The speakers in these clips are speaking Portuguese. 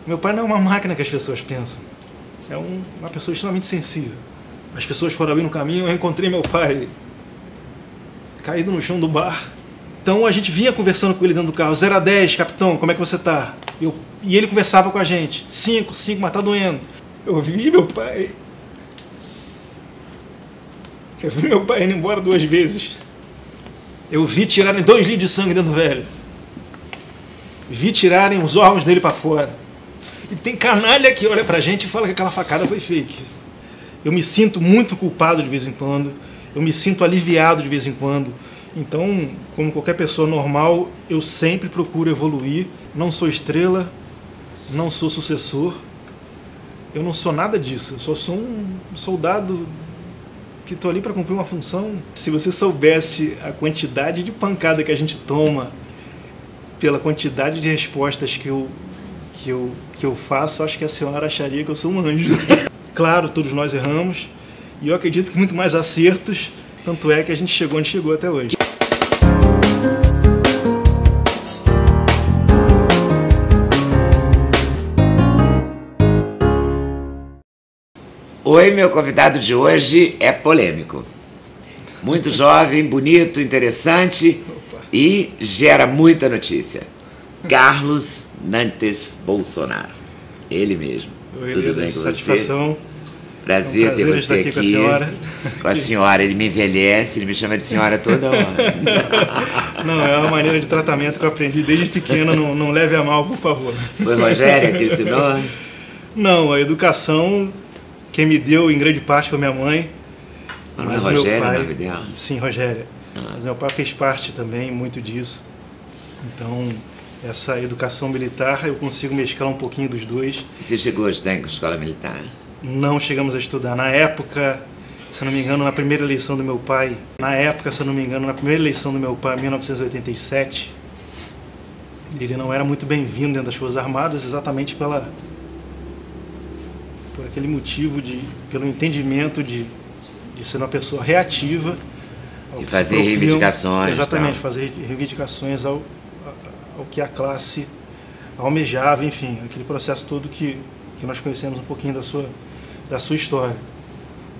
Meu pai não é uma máquina que as pessoas pensam. É uma pessoa extremamente sensível. As pessoas foram ali no caminho, eu encontrei meu pai caído no chão do bar. Então a gente vinha conversando com ele dentro do carro. 0 a 10, capitão, como é que você tá? E ele conversava com a gente. 5, mas tá doendo. Eu vi meu pai indo embora 2 vezes. Eu vi tirarem 2 litros de sangue dentro do velho. Vi tirarem os órgãos dele para fora. E tem canalha que olha pra gente e fala que aquela facada foi fake. Eu me sinto muito culpado de vez em quando. Eu me sinto aliviado de vez em quando. Então, como qualquer pessoa normal, eu sempre procuro evoluir. Não sou estrela, não sou sucessor. Eu não sou nada disso. Eu só sou um soldado que estou ali para cumprir uma função. Se você soubesse a quantidade de pancada que a gente toma pela quantidade de respostas que eu faço, acho que a senhora acharia que eu sou um anjo. Claro, todos nós erramos, e eu acredito que muito mais acertos, tanto é que a gente chegou onde chegou até hoje. Oi, meu convidado de hoje é polêmico. Muito jovem, bonito, interessante e gera muita notícia. Carlos Nantes Bolsonaro. Ele mesmo. Oi, tudo bem com satisfação. você? Prazer ter você aqui. Com a senhora. Com a senhora. Ele me envelhece, ele me chama de senhora toda hora. Não, é uma maneira de tratamento que eu aprendi desde pequeno. Não leve a mal, por favor. Foi Rogéria que ensinou? Não, a educação quem me deu em grande parte foi minha mãe. Mas não é Rogéria o nome dela? Sim, Rogéria. Mas meu pai fez parte também muito disso. Então, essa educação militar, eu consigo mesclar um pouquinho dos dois. E você chegou a estudar em escola militar? Não chegamos a estudar. Na época, se não me engano, na primeira eleição do meu pai, em 1987, ele não era muito bem-vindo dentro das Forças Armadas, exatamente por aquele motivo, pelo entendimento de ser uma pessoa reativa. E fazer reivindicações. Exatamente, fazer reivindicações ao que a classe almejava, enfim, aquele processo todo que nós conhecemos um pouquinho da sua história.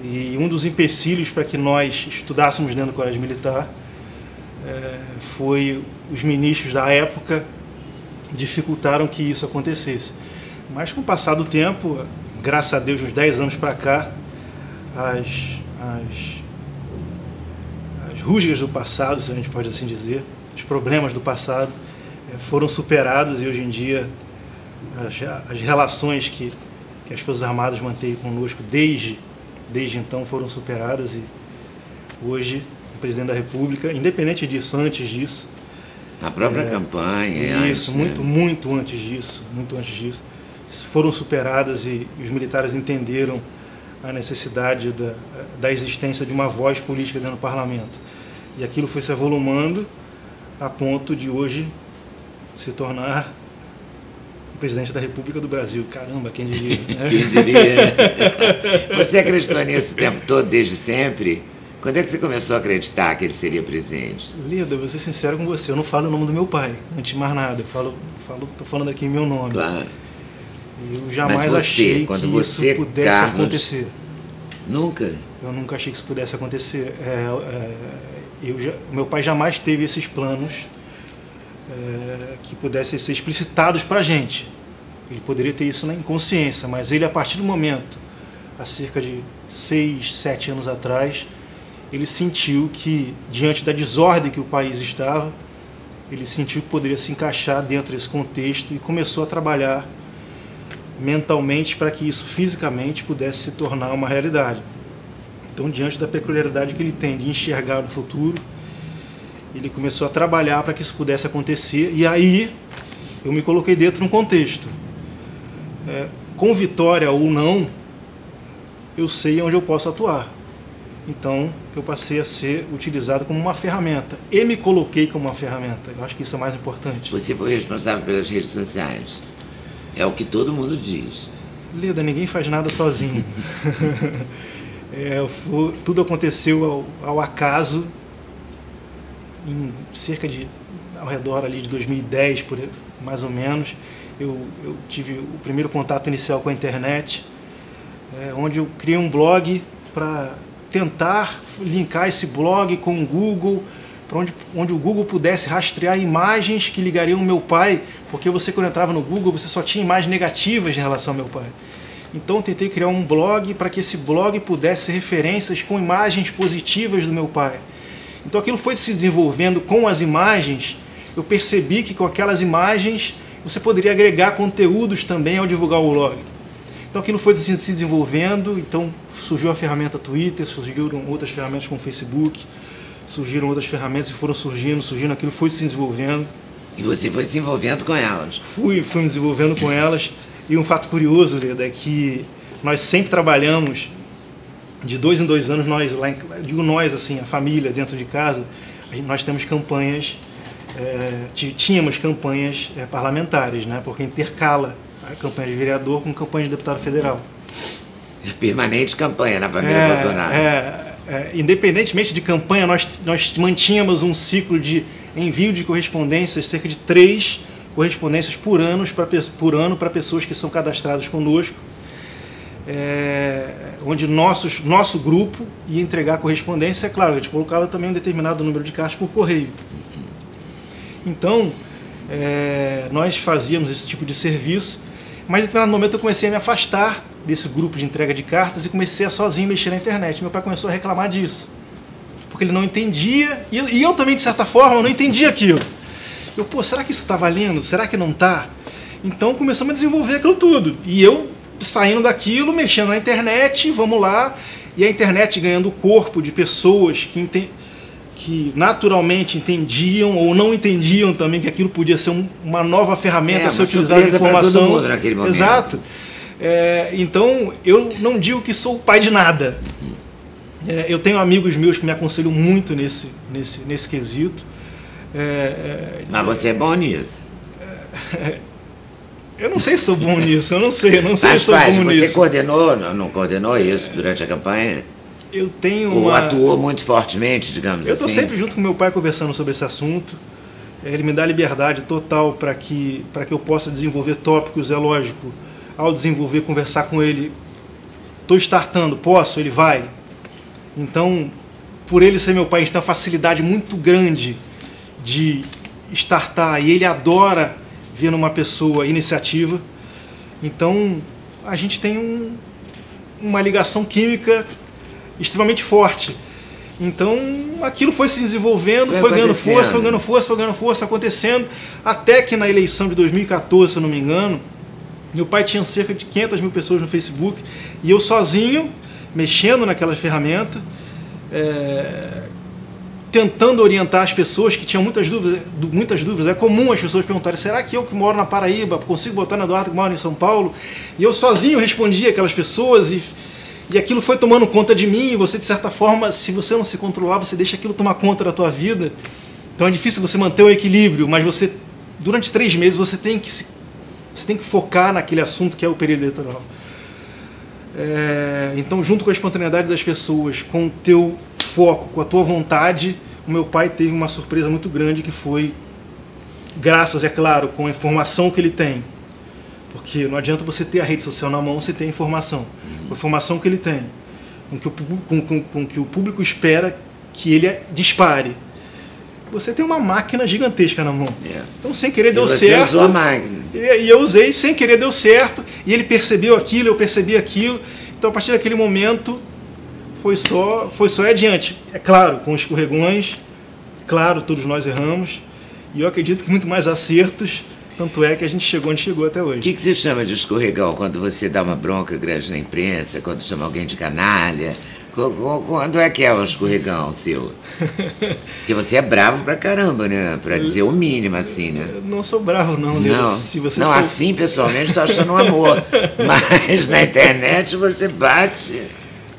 E um dos empecilhos para que nós estudássemos dentro do Colégio Militar foi os ministros da época dificultaram que isso acontecesse. Mas com o passar do tempo, graças a Deus, uns 10 anos para cá, as rusgas do passado, se a gente pode assim dizer, os problemas do passado foram superados, e hoje em dia as relações que as Forças Armadas mantêm conosco desde então foram superadas, e hoje o Presidente da República, independente disso, antes disso, na própria campanha, isso, muito antes disso, foram superadas, e os militares entenderam a necessidade da existência de uma voz política dentro do parlamento. E aquilo foi se avolumando a ponto de hoje se tornar o presidente da República do Brasil. Caramba, quem diria? Né? Quem diria? Você acreditou nisso o tempo todo, desde sempre? Quando é que você começou a acreditar que ele seria presidente? Leda, vou ser sincero com você, eu não falo o nome do meu pai, antes de mais nada, tô falando aqui meu nome. Claro. Eu jamais achei que isso pudesse acontecer. Nunca? Eu nunca achei que isso pudesse acontecer. Meu pai jamais teve esses planos que pudessem ser explicitados para a gente. Ele poderia ter isso na inconsciência, mas ele, a partir do momento, há cerca de 6, 7 anos atrás, ele sentiu que, diante da desordem que o país estava, ele sentiu que poderia se encaixar dentro desse contexto e começou a trabalhar mentalmente para que isso fisicamente pudesse se tornar uma realidade. Então, diante da peculiaridade que ele tem de enxergar no futuro, ele começou a trabalhar para que isso pudesse acontecer, e aí eu me coloquei dentro de um contexto. Com vitória ou não, eu sei onde eu posso atuar. Então, eu passei a ser utilizado como uma ferramenta, e me coloquei como uma ferramenta. Eu acho que isso é mais importante. Você foi responsável pelas redes sociais. É o que todo mundo diz. Leda, ninguém faz nada sozinho. Tudo aconteceu ao acaso, ao redor ali de 2010, mais ou menos. eu tive o primeiro contato inicial com a internet, onde eu criei um blog para tentar linkar esse blog com o Google, para onde o Google pudesse rastrear imagens que ligariam o meu pai, porque você, quando entrava no Google, você só tinha imagens negativas em relação ao meu pai. Então eu tentei criar um blog para que esse blog pudesse ser referências com imagens positivas do meu pai. Então aquilo foi se desenvolvendo com as imagens. Eu percebi que com aquelas imagens você poderia agregar conteúdos também ao divulgar o blog. Então aquilo foi se desenvolvendo, então surgiu a ferramenta Twitter, surgiram outras ferramentas como o Facebook, surgiram outras ferramentas e foram surgindo, aquilo foi se desenvolvendo. E você foi se envolvendo com elas? Fui me desenvolvendo com elas. E um fato curioso, Leda, é que nós sempre trabalhamos, de 2 em 2 anos, nós, assim, a família dentro de casa, nós temos campanhas, tínhamos campanhas parlamentares, né? Porque intercala a campanha de vereador com campanha de deputado federal. Permanente campanha na família Bolsonaro. Independentemente de campanha, nós mantínhamos um ciclo de envio de correspondências, cerca de 3 correspondências por ano para pessoas que são cadastradas conosco, onde nosso grupo ia entregar a correspondência. É claro, a gente colocava também um determinado número de cartas por correio. Então, nós fazíamos esse tipo de serviço, mas em determinado momento eu comecei a me afastar desse grupo de entrega de cartas e comecei a sozinho mexer na internet. Meu pai começou a reclamar disso, porque ele não entendia, e eu também, de certa forma, não entendia aquilo. Será que isso está valendo? Será que não está? Então começamos a desenvolver aquilo tudo. E eu saindo daquilo, mexendo na internet, vamos lá, e a internet ganhando o corpo de pessoas que naturalmente entendiam ou não entendiam também que aquilo podia ser uma nova ferramenta a ser utilizada de informação. Todo mundo naquele momento. Exato. Então eu não digo que sou o pai de nada. Eu tenho amigos meus que me aconselham muito nesse quesito. Mas você é bom nisso. Eu não sei se sou bom nisso, eu não sei se sou bom nisso. Você coordenou, não coordenou isso durante a campanha? Eu tenho Ou atuou muito fortemente, digamos assim? Eu estou sempre junto com meu pai conversando sobre esse assunto. Ele me dá liberdade total para que eu possa desenvolver tópicos, é lógico. Ao desenvolver, conversar com ele, estou startando, posso? Ele vai. Então, por ele ser meu pai, a gente tem uma facilidade muito grande de startar, e ele adora ver numa pessoa iniciativa. Então a gente tem uma ligação química extremamente forte. Então aquilo foi se desenvolvendo, foi ganhando força, acontecendo, até que na eleição de 2014, se eu não me engano, meu pai tinha cerca de 500 mil pessoas no Facebook, e eu sozinho, mexendo naquela ferramenta, tentando orientar as pessoas que tinham muitas dúvidas. É comum as pessoas perguntarem: será que eu que moro na Paraíba consigo botar no Eduardo que mora em São Paulo? E eu sozinho respondia aquelas pessoas, e aquilo foi tomando conta de mim. E você, de certa forma, se você não se controlar, você deixa aquilo tomar conta da tua vida. Então é difícil você manter o equilíbrio, mas você, durante 3 meses, você tem que focar naquele assunto que é o período eleitoral. Então, junto com a espontaneidade das pessoas, com o teu foco, com a tua vontade, o meu pai teve uma surpresa muito grande, que foi, graças, é claro, com a informação que ele tem. Porque não adianta você ter a rede social na mão, você ter a informação. Com a informação que ele tem, com que o público espera que ele dispare. Você tem uma máquina gigantesca na mão. Então, sem querer, deu certo. Usou a máquina. E eu usei, sem querer, deu certo. E ele percebeu aquilo, eu percebi aquilo. Então, a partir daquele momento, foi só adiante. É claro, com escorregões, claro, todos nós erramos. E eu acredito que muito mais acertos, tanto é que a gente chegou onde chegou até hoje. O que você chama de escorregão? Quando você dá uma bronca grande na imprensa, quando chama alguém de canalha? Quando é que é o escorregão seu? Porque você é bravo pra caramba, né? Pra dizer o mínimo, assim, né? Eu não sou bravo, não, Leda. Não, assim, pessoalmente, tô achando um amor. Mas na internet você bate...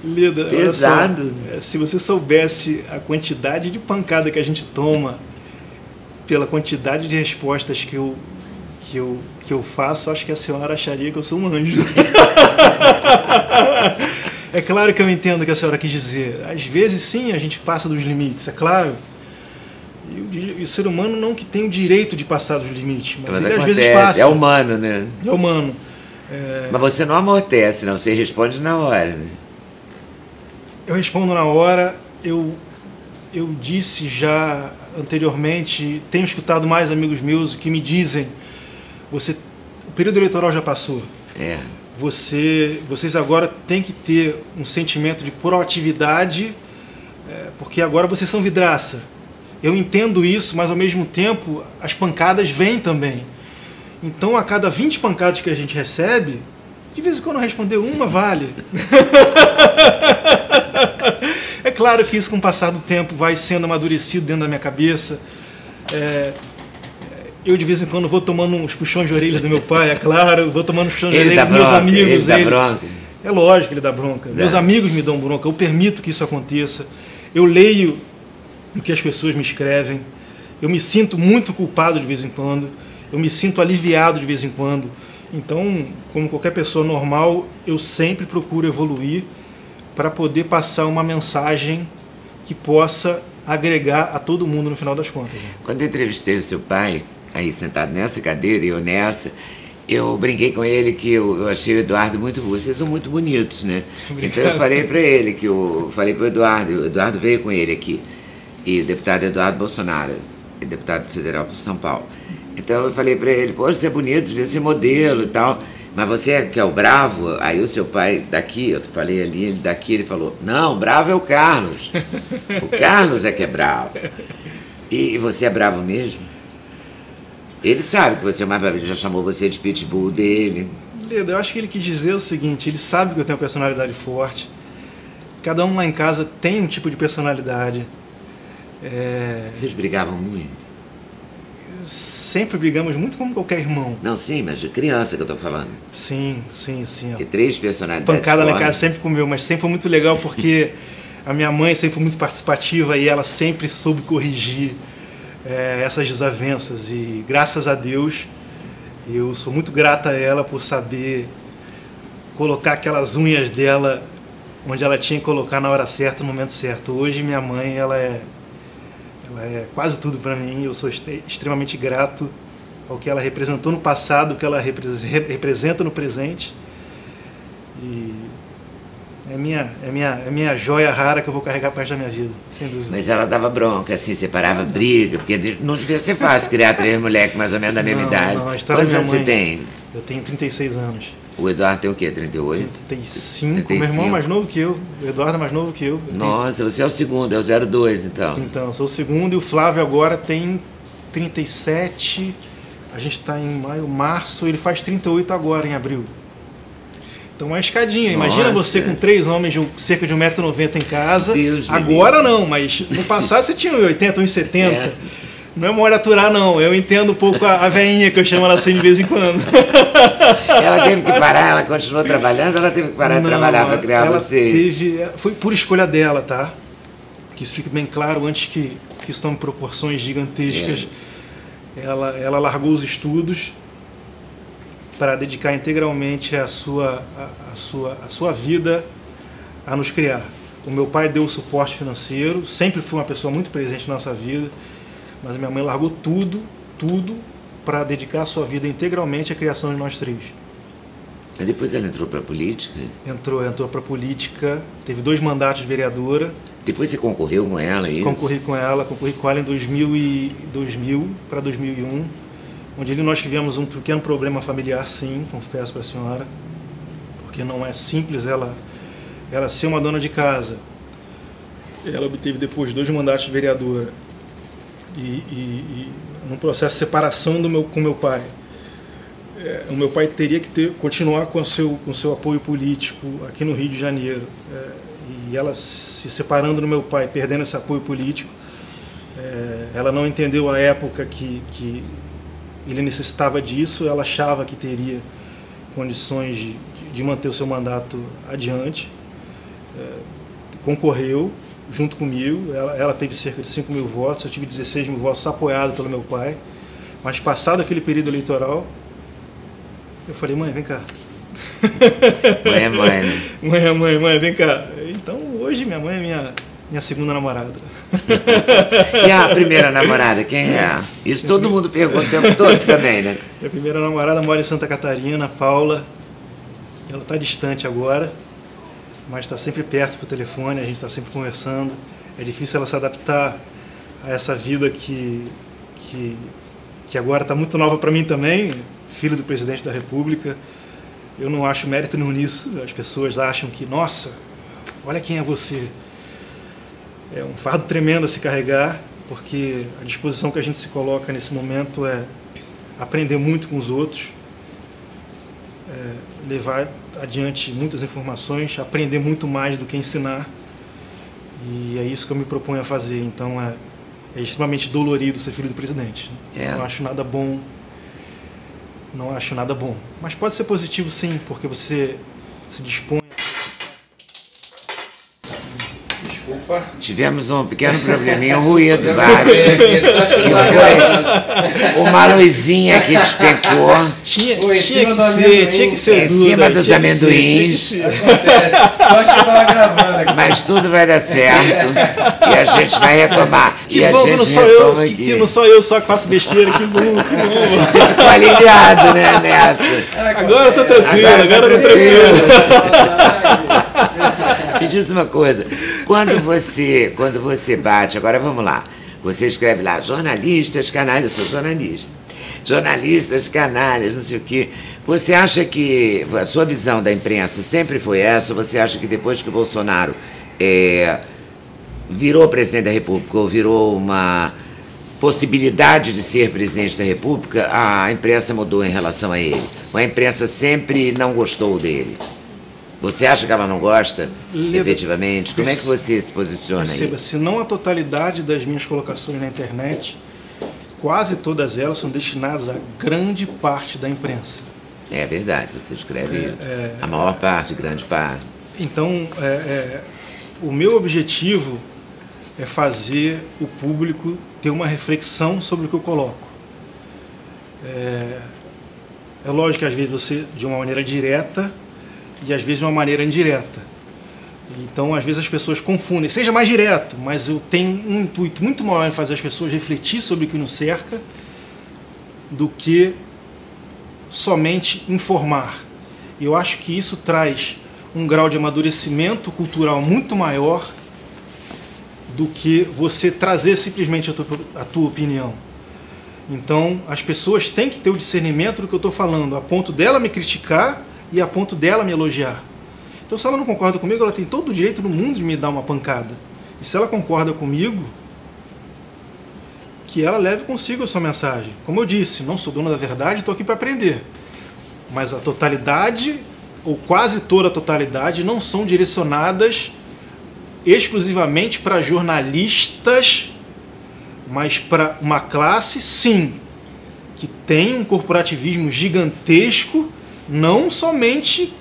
Leda, pesado. Se você soubesse a quantidade de pancada que a gente toma pela quantidade de respostas que eu faço, acho que a senhora acharia que eu sou um anjo. É claro que eu entendo o que a senhora quis dizer. Às vezes, sim, a gente passa dos limites, é claro. E o ser humano não que tem o direito de passar dos limites, mas ele acontece, às vezes passa. é humano, né? É humano. Mas você não amortece, não, você responde na hora, né? Eu respondo na hora. Eu disse já anteriormente, tenho escutado mais amigos meus que me dizem, o período eleitoral já passou. Vocês agora têm que ter um sentimento de proatividade, porque agora vocês são vidraça. Eu entendo isso, mas ao mesmo tempo as pancadas vêm também. Então a cada 20 pancadas que a gente recebe, de vez em quando responder uma vale. É claro que isso com o passar do tempo vai sendo amadurecido dentro da minha cabeça. Eu de vez em quando vou tomando uns puxões de orelha do meu pai, é claro, vou tomando puxões de orelha dos meus amigos. Ele dá bronca. É lógico que ele dá bronca. Meus amigos me dão bronca, eu permito que isso aconteça. Eu leio o que as pessoas me escrevem. Eu me sinto muito culpado de vez em quando. Eu me sinto aliviado de vez em quando. Então, como qualquer pessoa normal, eu sempre procuro evoluir para poder passar uma mensagem que possa agregar a todo mundo no final das contas. Né? Quando eu entrevistei o seu pai, aí sentado nessa cadeira e eu nessa, eu brinquei com ele que eu achei o Eduardo muito... Vocês são muito bonitos, né? Obrigado. Então eu falei para ele, falei para o Eduardo veio com ele aqui, e o deputado Eduardo Bolsonaro, deputado federal de São Paulo. Então eu falei para ele, poxa, você é bonito, devia ser modelo e tal, mas você que é o bravo, aí o seu pai daqui, eu falei ali, ele daqui, ele falou, não, bravo é o Carlos. O Carlos é que é bravo. E você é bravo mesmo? Ele sabe que você é mais bravo, ele já chamou você de pitbull dele. Eu acho que ele quis dizer o seguinte, ele sabe que eu tenho uma personalidade forte, cada um lá em casa tem um tipo de personalidade. Vocês brigavam muito? Sempre brigamos muito como qualquer irmão. Não, sim, mas de criança que eu tô falando. Sim. Tem 3 personalidades. Pancada lá em casa sempre comeu, mas sempre foi muito legal porque a minha mãe sempre foi muito participativa e ela sempre soube corrigir essas desavenças. E graças a Deus, eu sou muito grata a ela por saber colocar aquelas unhas dela onde ela tinha que colocar na hora certa, no momento certo. Hoje minha mãe, ela é quase tudo para mim, eu sou extremamente grato ao que ela representou no passado, o que ela representa no presente. E é minha joia rara que eu vou carregar para o resto da minha vida, sem dúvida. Mas ela dava bronca, assim, separava briga, porque não devia ser fácil criar 3 moleques mais ou menos da mesma idade. Não, a história da minha mãe, você tem? Eu tenho 36 anos. O Eduardo tem o quê? 38? 35, meu irmão é mais novo que eu. O Eduardo é mais novo que eu. Nossa, você é o segundo, é o 02 então. Então, eu sou o segundo e o Flávio agora tem 37. A gente está em março, ele faz 38 agora, em abril. Então uma escadinha. Imagina você com 3 homens de cerca de 1,90 m em casa. Deus agora não, mas no passado você tinha 80, 1,70 m. Não é mole aturar, não. Eu entendo um pouco a veinha, que eu chamo ela assim de vez em quando. Ela teve que parar, ela continuou trabalhando, ela teve que parar de trabalhar para criar você? Foi por escolha dela, tá? Que isso fique bem claro, antes que isso tome proporções gigantescas. Ela largou os estudos para dedicar integralmente a sua vida a nos criar. O meu pai deu o suporte financeiro, sempre foi uma pessoa muito presente na nossa vida, mas a minha mãe largou tudo para dedicar a sua vida integralmente à criação de nós 3. E depois ela entrou para a política? Entrou para a política, teve 2 mandatos de vereadora. Depois você concorreu com ela, isso? Concorri com ela em 2000 para 2001, onde ali nós tivemos um pequeno problema familiar, sim, confesso para a senhora, porque não é simples ela ser uma dona de casa. Ela obteve depois 2 mandatos de vereadora. E num processo de separação com meu pai. O meu pai teria que continuar com o seu apoio político aqui no Rio de Janeiro. E ela se separando do meu pai, perdendo esse apoio político, ela não entendeu a época que ele necessitava disso, ela achava que teria condições de manter o seu mandato adiante. Concorreu junto comigo, ela teve cerca de 5 mil votos, eu tive 16 mil votos apoiado pelo meu pai, mas passado aquele período eleitoral, eu falei, mãe, vem cá. Mãe é mãe, né? Mãe, vem cá. Então hoje minha mãe é Minha segunda namorada. E a primeira namorada, quem é? Isso todo mundo pergunta o tempo todo também, né? Minha primeira namorada mora em Santa Catarina, a Paula. Ela está distante agora, mas está sempre perto por telefone, a gente está sempre conversando. É difícil ela se adaptar a essa vida que agora está muito nova para mim também, filho do presidente da República. Eu não acho mérito nenhum nisso. As pessoas acham que, nossa, olha quem é você. É um fardo tremendo a se carregar, porque a disposição que a gente se coloca nesse momento é aprender muito com os outros, levar adiante muitas informações, aprender muito mais do que ensinar, e é isso que eu me proponho a fazer. Então é extremamente dolorido ser filho do presidente. Não acho nada bom, não acho nada bom, mas pode ser positivo sim, porque você se dispõe. Desculpa. Tivemos um pequeno probleminha, um ruído baixo. Foi uma luzinha que despencou. Tinha que ser em cima dos amendoins. Acontece. Só acho que eu tava gravando aqui. Mas tudo vai dar certo. E a gente vai retomar. Que e bom que não sou eu só que faço besteira. Que bom. Você ficou aliviado, né, nessa? Agora eu tô tranquilo, agora eu tô tranquilo. Me diz uma coisa, quando você bate, agora vamos lá, você escreve lá, jornalistas canalhas, eu sou jornalista, jornalistas canalhas, não sei o quê, você acha que a sua visão da imprensa sempre foi essa, ou você acha que depois que o Bolsonaro virou presidente da República, ou virou uma possibilidade de ser presidente da República, a imprensa mudou em relação a ele, ou a imprensa sempre não gostou dele? Você acha que ela não gosta, efetivamente? Como é que você se posiciona aí? Se não a totalidade das minhas colocações na internet, quase todas elas são destinadas a grande parte da imprensa. É verdade, você escreve a maior parte, grande parte. Então, o meu objetivo é fazer o público ter uma reflexão sobre o que eu coloco. É lógico que às vezes você, de uma maneira direta, e às vezes de uma maneira indireta. Então, às vezes as pessoas confundem. Seja mais direto, mas eu tenho um intuito muito maior em fazer as pessoas refletir sobre o que nos cerca do que somente informar. Eu acho que isso traz um grau de amadurecimento cultural muito maior do que você trazer simplesmente a tua opinião. Então, as pessoas têm que ter o discernimento do que eu estou falando, a ponto dela me criticar e a ponto dela me elogiar. Então, se ela não concorda comigo, ela tem todo o direito do mundo de me dar uma pancada. E se ela concorda comigo, que ela leve consigo a sua mensagem. Como eu disse, não sou dono da verdade, estou aqui para aprender. Mas a totalidade, ou quase toda a totalidade, não são direcionadas exclusivamente para jornalistas, mas para uma classe, sim, que tem um corporativismo gigantesco, não somente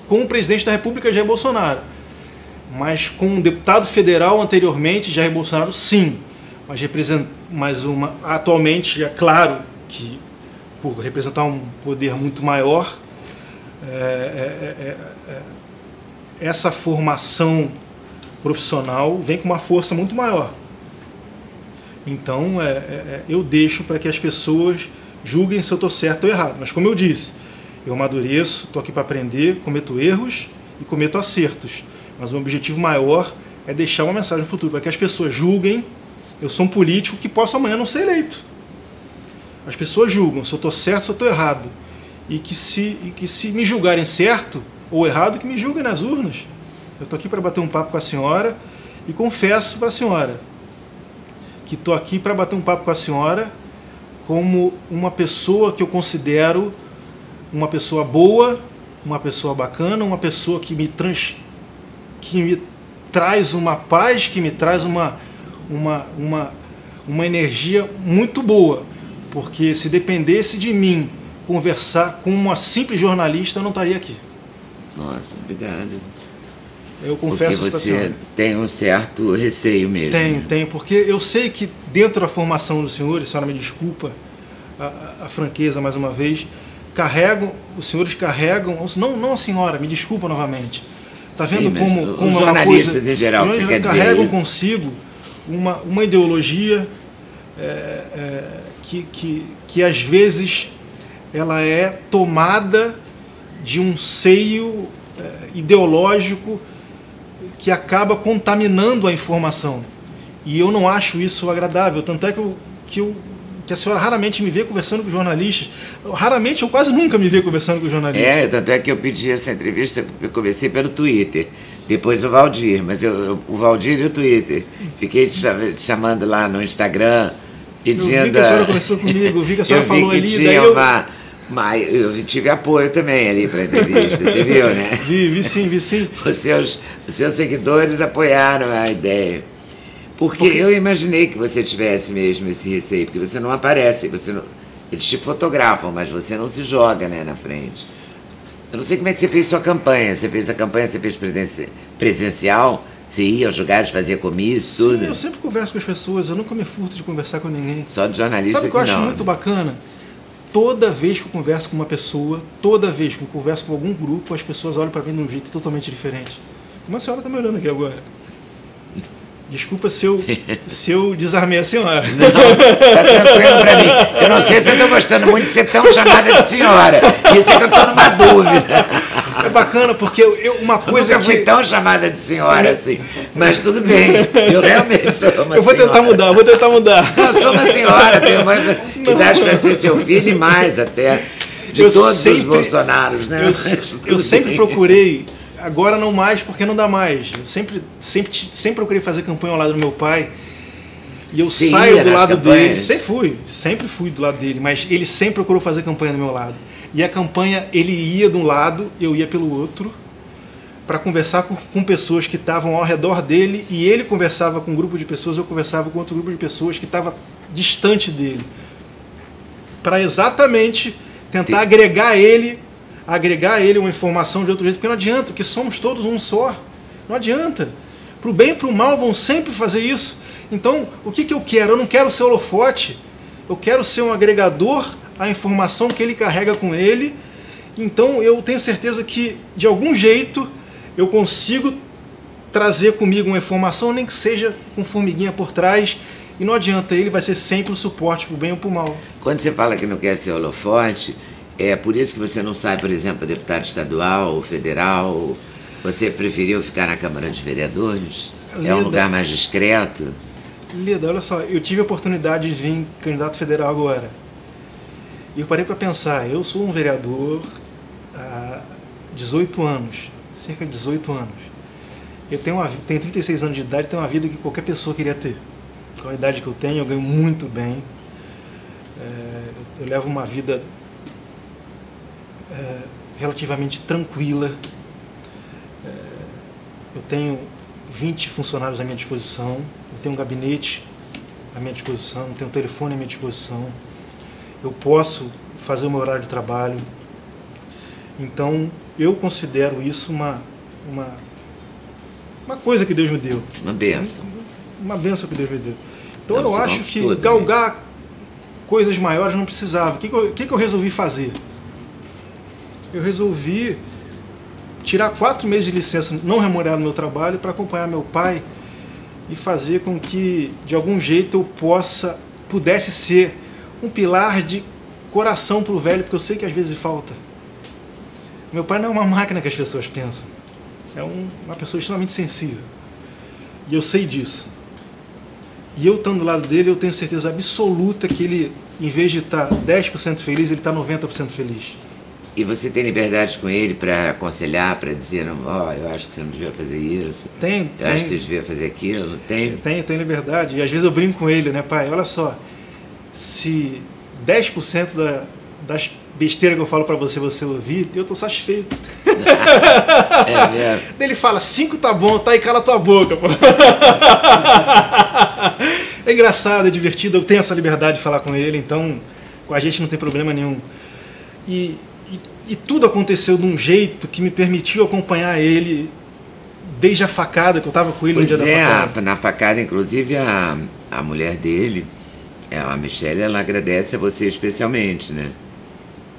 com o presidente da República, Jair Bolsonaro, mas com um deputado federal anteriormente, Jair Bolsonaro, sim. Mas atualmente, é claro que, por representar um poder muito maior, essa formação profissional vem com uma força muito maior. Então, eu deixo para que as pessoas julguem se eu estou certo ou errado. Mas, como eu disse, eu amadureço, estou aqui para aprender, cometo erros e cometo acertos. Mas o meu objetivo maior é deixar uma mensagem no futuro, para que as pessoas julguem. Eu sou um político que posso amanhã não ser eleito. As pessoas julgam se eu estou certo, se eu estou errado. E que se me julgarem certo ou errado, que me julguem nas urnas. Eu estou aqui para bater um papo com a senhora e confesso para a senhora que estou aqui para bater um papo com a senhora como uma pessoa que eu considero uma pessoa boa, uma pessoa bacana, uma pessoa que me traz uma paz, que me traz uma energia muito boa. Porque se dependesse de mim conversar com uma simples jornalista, eu não estaria aqui. Nossa, obrigado. Eu confesso isso para a senhora. Você tem um certo receio mesmo. Tenho, porque eu sei que dentro da formação do senhor, a senhora me desculpa a franqueza mais uma vez, os senhores carregam, não a senhora, me desculpa novamente, Tá vendo Sim, mas como os é uma jornalistas coisa, em geral, eles você quer dizer carregam isso? consigo uma ideologia que às vezes ela é tomada de um seio ideológico que acaba contaminando a informação. E eu não acho isso agradável. Tanto é que a senhora raramente me vê conversando com jornalistas. Raramente, eu quase nunca me vê conversando com jornalistas. Tanto é que eu pedi essa entrevista, eu comecei pelo Twitter, depois o Valdir, mas o Valdir e o Twitter. Fiquei te chamando lá no Instagram, pedindo... Eu vi que a senhora conversou comigo, eu vi que a senhora falou ali, daí eu tive apoio também ali para a entrevista, você viu, né? Vi sim. Os seus seguidores apoiaram a ideia. Porque eu imaginei que você tivesse mesmo esse receio, porque você não aparece, eles te fotografam, mas você não se joga, né, na frente. Eu não sei como é que você fez sua campanha. Você fez presencial? Você ia aos lugares, fazia comício, tudo? Sim, eu sempre converso com as pessoas, eu nunca me furto de conversar com ninguém. Só de jornalista. Sabe o que eu acho muito bacana? Toda vez que eu converso com uma pessoa, toda vez que eu converso com algum grupo, as pessoas olham para mim de um jeito totalmente diferente. Como a senhora está me olhando aqui agora? Desculpa se eu desarmei a senhora. Não, tá tranquilo pra mim. Eu não sei se eu tô gostando muito de ser tão chamada de senhora. Isso é que eu tô numa dúvida. É bacana, porque uma coisa eu nunca fui tão chamada de senhora assim. Mas tudo bem, eu realmente sou uma Eu vou tentar mudar. Não, eu sou uma senhora, tenho mais idade para ser seu filho e mais até. De todos os Bolsonaros, né? Eu sempre procurei... Agora não mais, porque não dá mais. Eu sempre procurei fazer campanha ao lado do meu pai. E eu saio do lado dele. Sempre fui do lado dele, mas ele sempre procurou fazer campanha do meu lado. E a campanha, ele ia de um lado, eu ia pelo outro, para conversar com pessoas que estavam ao redor dele, e ele conversava com um grupo de pessoas, eu conversava com outro grupo de pessoas que estava distante dele. Para exatamente tentar agregar ele uma informação de outro jeito, porque não adianta, porque somos todos um só. Não adianta. Pro bem e pro mal vão sempre fazer isso. Então, o que eu quero? Eu não quero ser holofote. Eu quero ser um agregador à informação que ele carrega com ele. Então, eu tenho certeza que, de algum jeito, eu consigo trazer comigo uma informação, nem que seja com formiguinha por trás. E não adianta, ele vai ser sempre o suporte pro bem ou pro mal. Quando você fala que não quer ser holofote... É por isso que você não sai, por exemplo, para deputado estadual ou federal? Você preferiu ficar na Câmara de Vereadores? Leda, é um lugar mais discreto? Leda, olha só, eu tive a oportunidade de vir candidato federal agora. E eu parei para pensar, eu sou um vereador há 18 anos, cerca de 18 anos. Eu tenho 36 anos de idade, tenho uma vida que qualquer pessoa queria ter. Com a idade que eu tenho, eu ganho muito bem. Eu levo uma vida... relativamente tranquila. Eu tenho 20 funcionários à minha disposição, eu tenho um gabinete à minha disposição, eu tenho um telefone à minha disposição, eu posso fazer o meu horário de trabalho. Então, eu considero isso uma coisa que Deus me deu. Uma bênção. Uma bênção que Deus me deu. Então, eu acho que galgar coisas maiores não precisava. O que eu resolvi fazer? Eu resolvi tirar 4 meses de licença não remunerada no meu trabalho para acompanhar meu pai e fazer com que, de algum jeito, eu pudesse ser um pilar de coração para o velho, porque eu sei que às vezes falta. Meu pai não é uma máquina que as pessoas pensam. É uma pessoa extremamente sensível. E eu sei disso. E eu, estando do lado dele, eu tenho certeza absoluta que ele, em vez de estar 10% feliz, ele está 90% feliz. E você tem liberdade com ele para aconselhar, para dizer, eu acho que você não devia fazer isso, eu acho que você devia fazer aquilo, tem? Tenho liberdade, e às vezes eu brinco com ele, né, pai, olha só, se 10% das besteiras que eu falo para você ouvir, eu tô satisfeito. É mesmo? Ele fala, 5 tá bom, tá, e cala tua boca, pô. É engraçado, é divertido, eu tenho essa liberdade de falar com ele, então com a gente não tem problema nenhum. E tudo aconteceu de um jeito que me permitiu acompanhar ele desde a facada, que eu estava com ele no dia da facada. Na facada, inclusive, a mulher dele, a Michelle, ela agradece a você especialmente, né?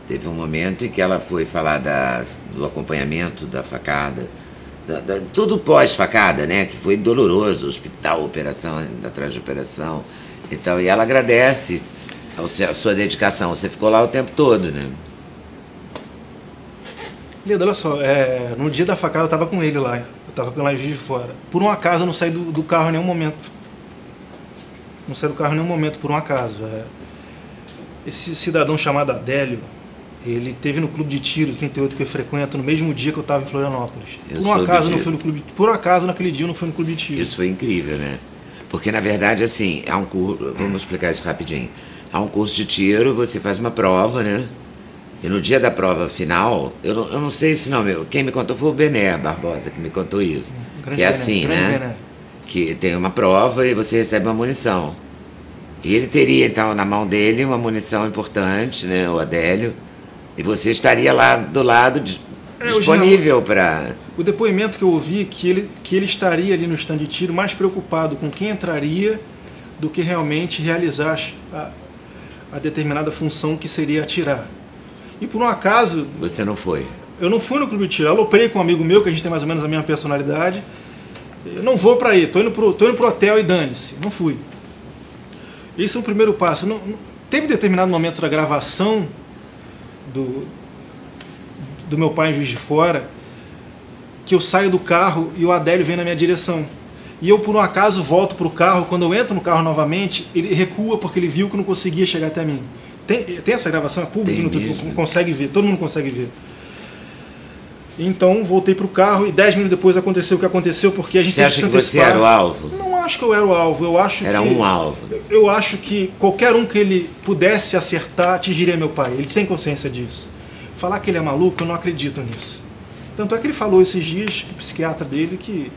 Teve um momento em que ela foi falar do acompanhamento da facada tudo pós-facada, né? Que foi doloroso, hospital, operação, atrás de operação e tal. E ela agradece a sua dedicação. Você ficou lá o tempo todo, né? Leda, olha só, no dia da facada eu estava com ele lá. Eu estava com ele lá em Juiz de Fora. Por um acaso eu não saí do carro em nenhum momento. Não saí do carro em nenhum momento, por um acaso. Esse cidadão chamado Adélio, ele teve no clube de tiro 38 que eu frequento no mesmo dia que eu estava em Florianópolis. Por um acaso naquele dia eu não fui no clube de tiro. Isso foi incrível, né? Porque na verdade assim, há um curso, vamos explicar isso rapidinho. Há um curso de tiro, você faz uma prova, né? E no dia da prova final, eu não sei esse nome, quem me contou foi o Bené Barbosa que me contou isso. Que é assim, né? Bené. Que tem uma prova e você recebe uma munição. E ele teria então na mão dele uma munição importante, né? O Adélio. E você estaria lá do lado disponível para... O depoimento que eu ouvi que ele estaria ali no stand de tiro mais preocupado com quem entraria do que realmente realizar a determinada função que seria atirar. E por um acaso... Você não foi? Eu não fui no clube de tiro. Eu aloprei com um amigo meu, que a gente tem mais ou menos a mesma personalidade. Eu não vou para aí, tô indo pro hotel e dane-se. Não fui. Esse é o primeiro passo. Teve determinado momento da gravação do meu pai em Juiz de Fora que eu saio do carro e o Adélio vem na minha direção. E eu, por um acaso, volto pro carro. Quando eu entro no carro novamente, ele recua porque ele viu que não conseguia chegar até mim. Tem essa gravação, é pública, não consegue ver, todo mundo consegue ver. Então voltei pro carro e 10 minutos depois aconteceu o que aconteceu, porque a gente teve que se antecipar. Você acha que você era o alvo? Não acho que eu era o alvo, eu acho era um alvo. Eu acho que qualquer um que ele pudesse acertar atingiria meu pai, ele tem consciência disso. Falar que ele é maluco, eu não acredito nisso. Tanto é que ele falou esses dias, o psiquiatra dele, que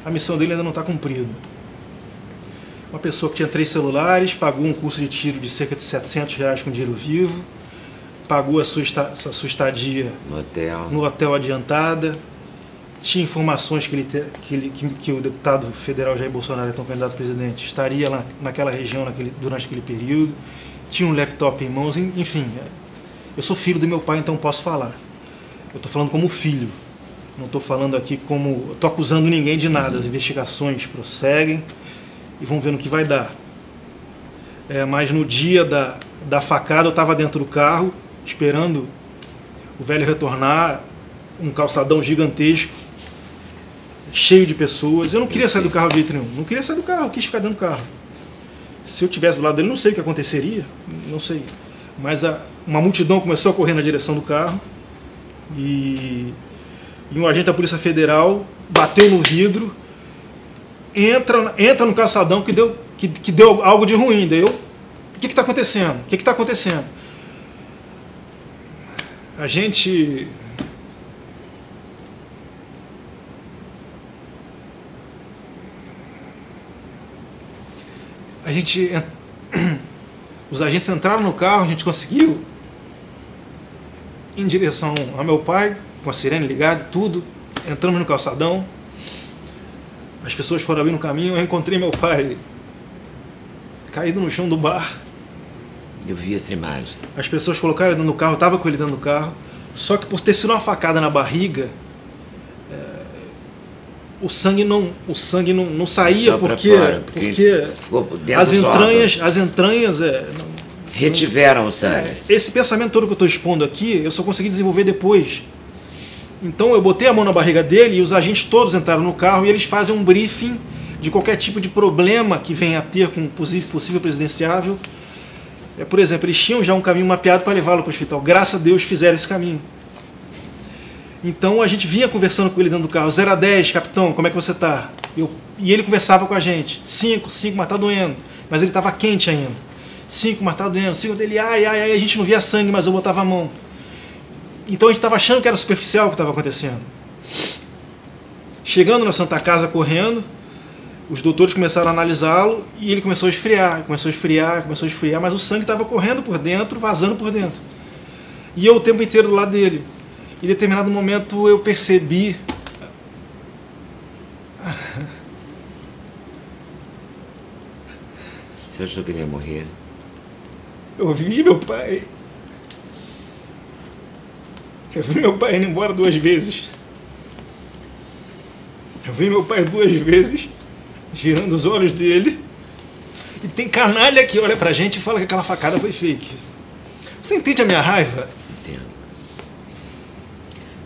a missão dele ainda não está cumprida. Uma pessoa que tinha 3 celulares, pagou um curso de tiro de cerca de R$700 com dinheiro vivo, pagou a sua estadia no hotel adiantada, tinha informações que o deputado federal Jair Bolsonaro, então candidato a presidente, estaria lá naquela região durante aquele período, tinha um laptop em mãos, enfim. Eu sou filho do meu pai, então posso falar. Eu estou falando como filho, não estou falando aqui como... estou acusando ninguém de nada, as investigações prosseguem, e vamos ver no que vai dar. Mas no dia da facada eu estava dentro do carro, esperando o velho retornar, um calçadão gigantesco, cheio de pessoas. Eu não queria sair do carro de jeito nenhum, não queria sair do carro, eu quis ficar dentro do carro. Se eu tivesse do lado dele, não sei o que aconteceria, não sei. Mas uma multidão começou a correr na direção do carro e um agente da Polícia Federal bateu no vidro, entra no calçadão que deu algo de ruim. Daí o que está acontecendo? O que está acontecendo? A gente... Os agentes entraram no carro, a gente conseguiu em direção ao meu pai, com a sirene ligada, tudo. Entramos no calçadão. As pessoas foram abrir no caminho, eu encontrei meu pai caído no chão do bar. Eu vi essa imagem. As pessoas colocaram ele dentro do carro, eu estava com ele dentro do carro. Só que por ter sido uma facada na barriga, o sangue não saía porque as entranhas retiveram o sangue. Esse pensamento todo que eu estou expondo aqui, eu só consegui desenvolver depois. Então eu botei a mão na barriga dele e os agentes todos entraram no carro e eles fazem um briefing de qualquer tipo de problema que venha a ter com possível presidenciável. Por exemplo, eles tinham já um caminho mapeado para levá-lo para o hospital. Graças a Deus fizeram esse caminho. Então a gente vinha conversando com ele dentro do carro. 0 a 10, capitão, como é que você está? E ele conversava com a gente. 5, mas tá doendo. Mas ele estava quente ainda. 5, mas tá doendo. 5 dele, ai, a gente não via sangue, mas eu botava a mão. Então a gente estava achando que era superficial o que estava acontecendo. Chegando na Santa Casa correndo, os doutores começram a analisá-lo e ele começou a esfriar, mas o sangue estava correndo por dentro, vazando por dentro. E eu o tempo inteiro do lado dele. Em determinado momento eu percebi... Você achou que ele ia morrer? Eu vi meu pai indo embora 2 vezes. Eu vi meu pai 2 vezes, girando os olhos dele, e tem canalha que olha pra gente e fala que aquela facada foi fake. Você entende a minha raiva? Entendo.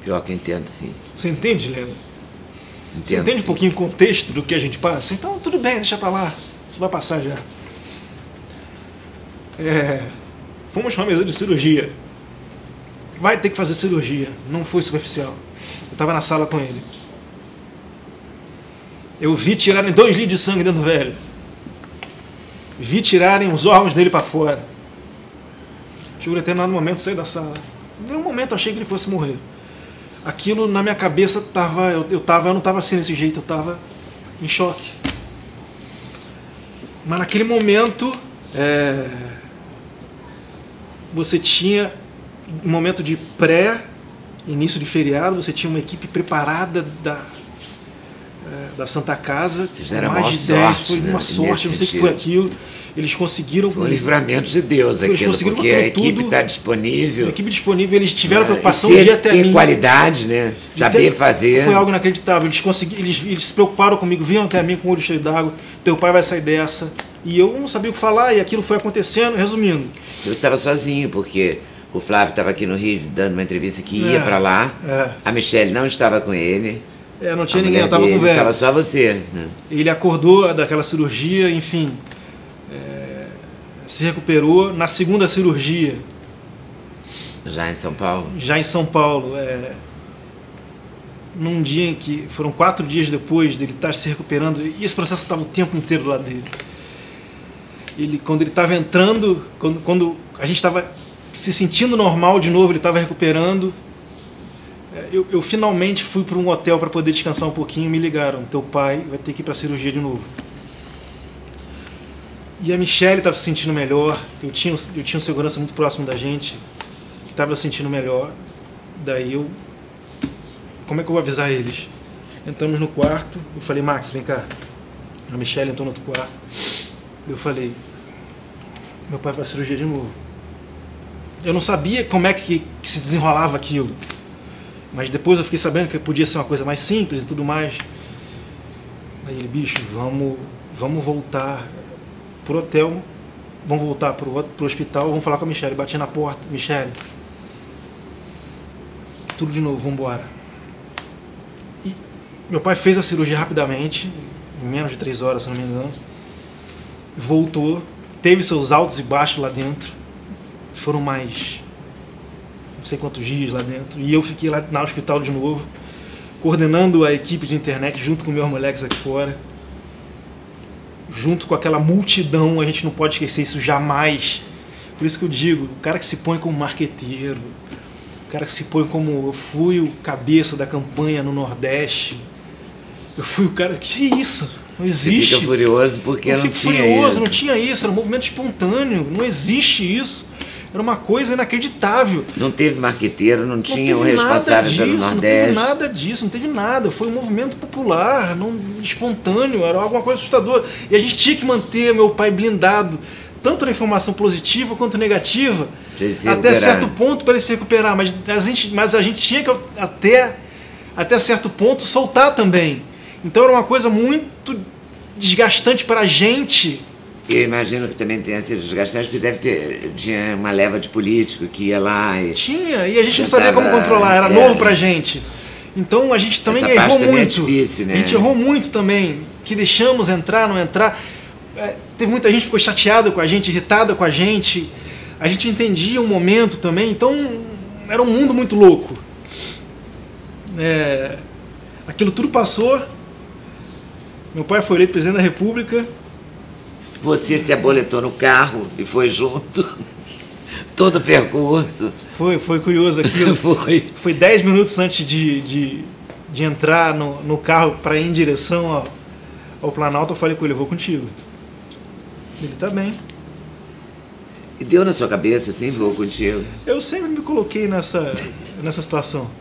Pior que eu entendo, sim. Você entende, Leno? Você Entendo, entende sim. um pouquinho o contexto do que a gente passa? Então tudo bem, deixa pra lá. Isso vai passar já. Fomos pra mesa de cirurgia. Vai ter que fazer cirurgia. Não foi superficial. Eu tava na sala com ele. Eu vi tirarem 2 litros de sangue dentro do velho. Vi tirarem os órgãos dele pra fora. Chegou em determinado momento, saí da sala. Em um momento eu achei que ele fosse morrer. Aquilo na minha cabeça tava. Eu não estava assim desse jeito, eu estava em choque. Mas naquele momento você tinha um momento de início de feriado, você tinha uma equipe preparada da Santa Casa, Fizeram com mais maior de 10, sorte, foi uma né, sorte, não sei o que nesse foi sentido. aquilo. Eles conseguiram. Foi um livramento de Deus Eles aquilo, conseguiram porque a com equipe tudo. está disponível. A equipe disponível, eles tiveram preocupação e de ir até ter mim. qualidade, né? Saber fazer. Foi algo inacreditável. Eles se preocuparam comigo, vinham até mim com o olho cheio d'água. Teu pai vai sair dessa. E eu não sabia o que falar, e aquilo foi acontecendo. Resumindo, Eu estava sozinho, porque o Flávio estava aqui no Rio dando uma entrevista que ia para lá. A Michelle não estava com ele. não tinha A ninguém, mulher eu tava com o dele, velho. Estava só você. Né? Ele acordou daquela cirurgia, enfim. Se recuperou. Na segunda cirurgia, Já em São Paulo. já em São Paulo, num dia em que foram 4 dias depois dele estar se recuperando, e esse processo estava o tempo inteiro lá dele. Quando ele estava entrando, quando a gente estava se sentindo normal de novo, ele estava recuperando, eu finalmente fui para um hotel para poder descansar um pouquinho, e me ligaram: teu pai vai ter que ir para a cirurgia de novo. E a Michelle estava se sentindo melhor, eu tinha um segurança muito próximo da gente, que estava se sentindo melhor. Daí como é que eu vou avisar eles? Entramos no quarto, eu falei: Max, vem cá. A Michelle entrou no outro quarto. Eu falei: meu pai vai para a cirurgia de novo. Eu não sabia como é que se desenrolava aquilo, mas depois eu fiquei sabendo que podia ser uma coisa mais simples e tudo mais. Aí ele: bicho, vamos voltar pro hotel, vamos voltar pro hospital, vamos falar com a Michelle. Bati na porta: Michelle, tudo de novo, vamos embora. E meu pai fez a cirurgia rapidamente, em menos de 3 horas, se não me engano. Voltou, teve seus altos e baixos lá dentro. Foram mais não sei quantos dias lá dentro. E eu fiquei lá no hospital de novo, coordenando a equipe de internet junto com meus moleques aqui fora. Junto com aquela multidão, a gente não pode esquecer isso jamais. Por isso que eu digo, o cara que se põe como marqueteiro, o cara que se põe como... Eu fui o cabeça da campanha no Nordeste, eu fui o cara... Que isso? Não existe. Você fica furioso porque não fico tinha furioso, isso. não tinha isso, era um movimento espontâneo, não existe isso. Era uma coisa inacreditável. Não teve marqueteiro, não tinha o teve responsável pelo Não teve Nordeste. nada disso, não teve nada. Foi um movimento popular, espontâneo, era alguma coisa assustadora. E a gente tinha que manter meu pai blindado, tanto na informação positiva quanto negativa, até certo ponto para ele se recuperar. Mas a gente tinha que, até certo ponto, soltar também. Então era uma coisa muito desgastante para a gente. Eu imagino que também tenha sido desgastante, porque tinha uma leva de político que ia lá e... Tinha, e a gente não sabia como controlar, era novo pra gente. Então a gente também Essa errou parte também muito. é difícil, né? A gente errou muito também, que deixamos entrar, não entrar. Teve muita gente que ficou chateada com a gente, irritada com a gente. A gente entendia o momento também, então era um mundo muito louco. Aquilo tudo passou. Meu pai foi eleito presidente da República. Você se aboletou no carro e foi junto. Todo o percurso. Foi curioso aquilo. Foi 10 minutos antes de entrar no carro para ir em direção ao Planalto. Eu falei com ele: eu vou contigo. Ele: tá bem. E deu na sua cabeça, assim, vou contigo? Eu sempre me coloquei nessa situação.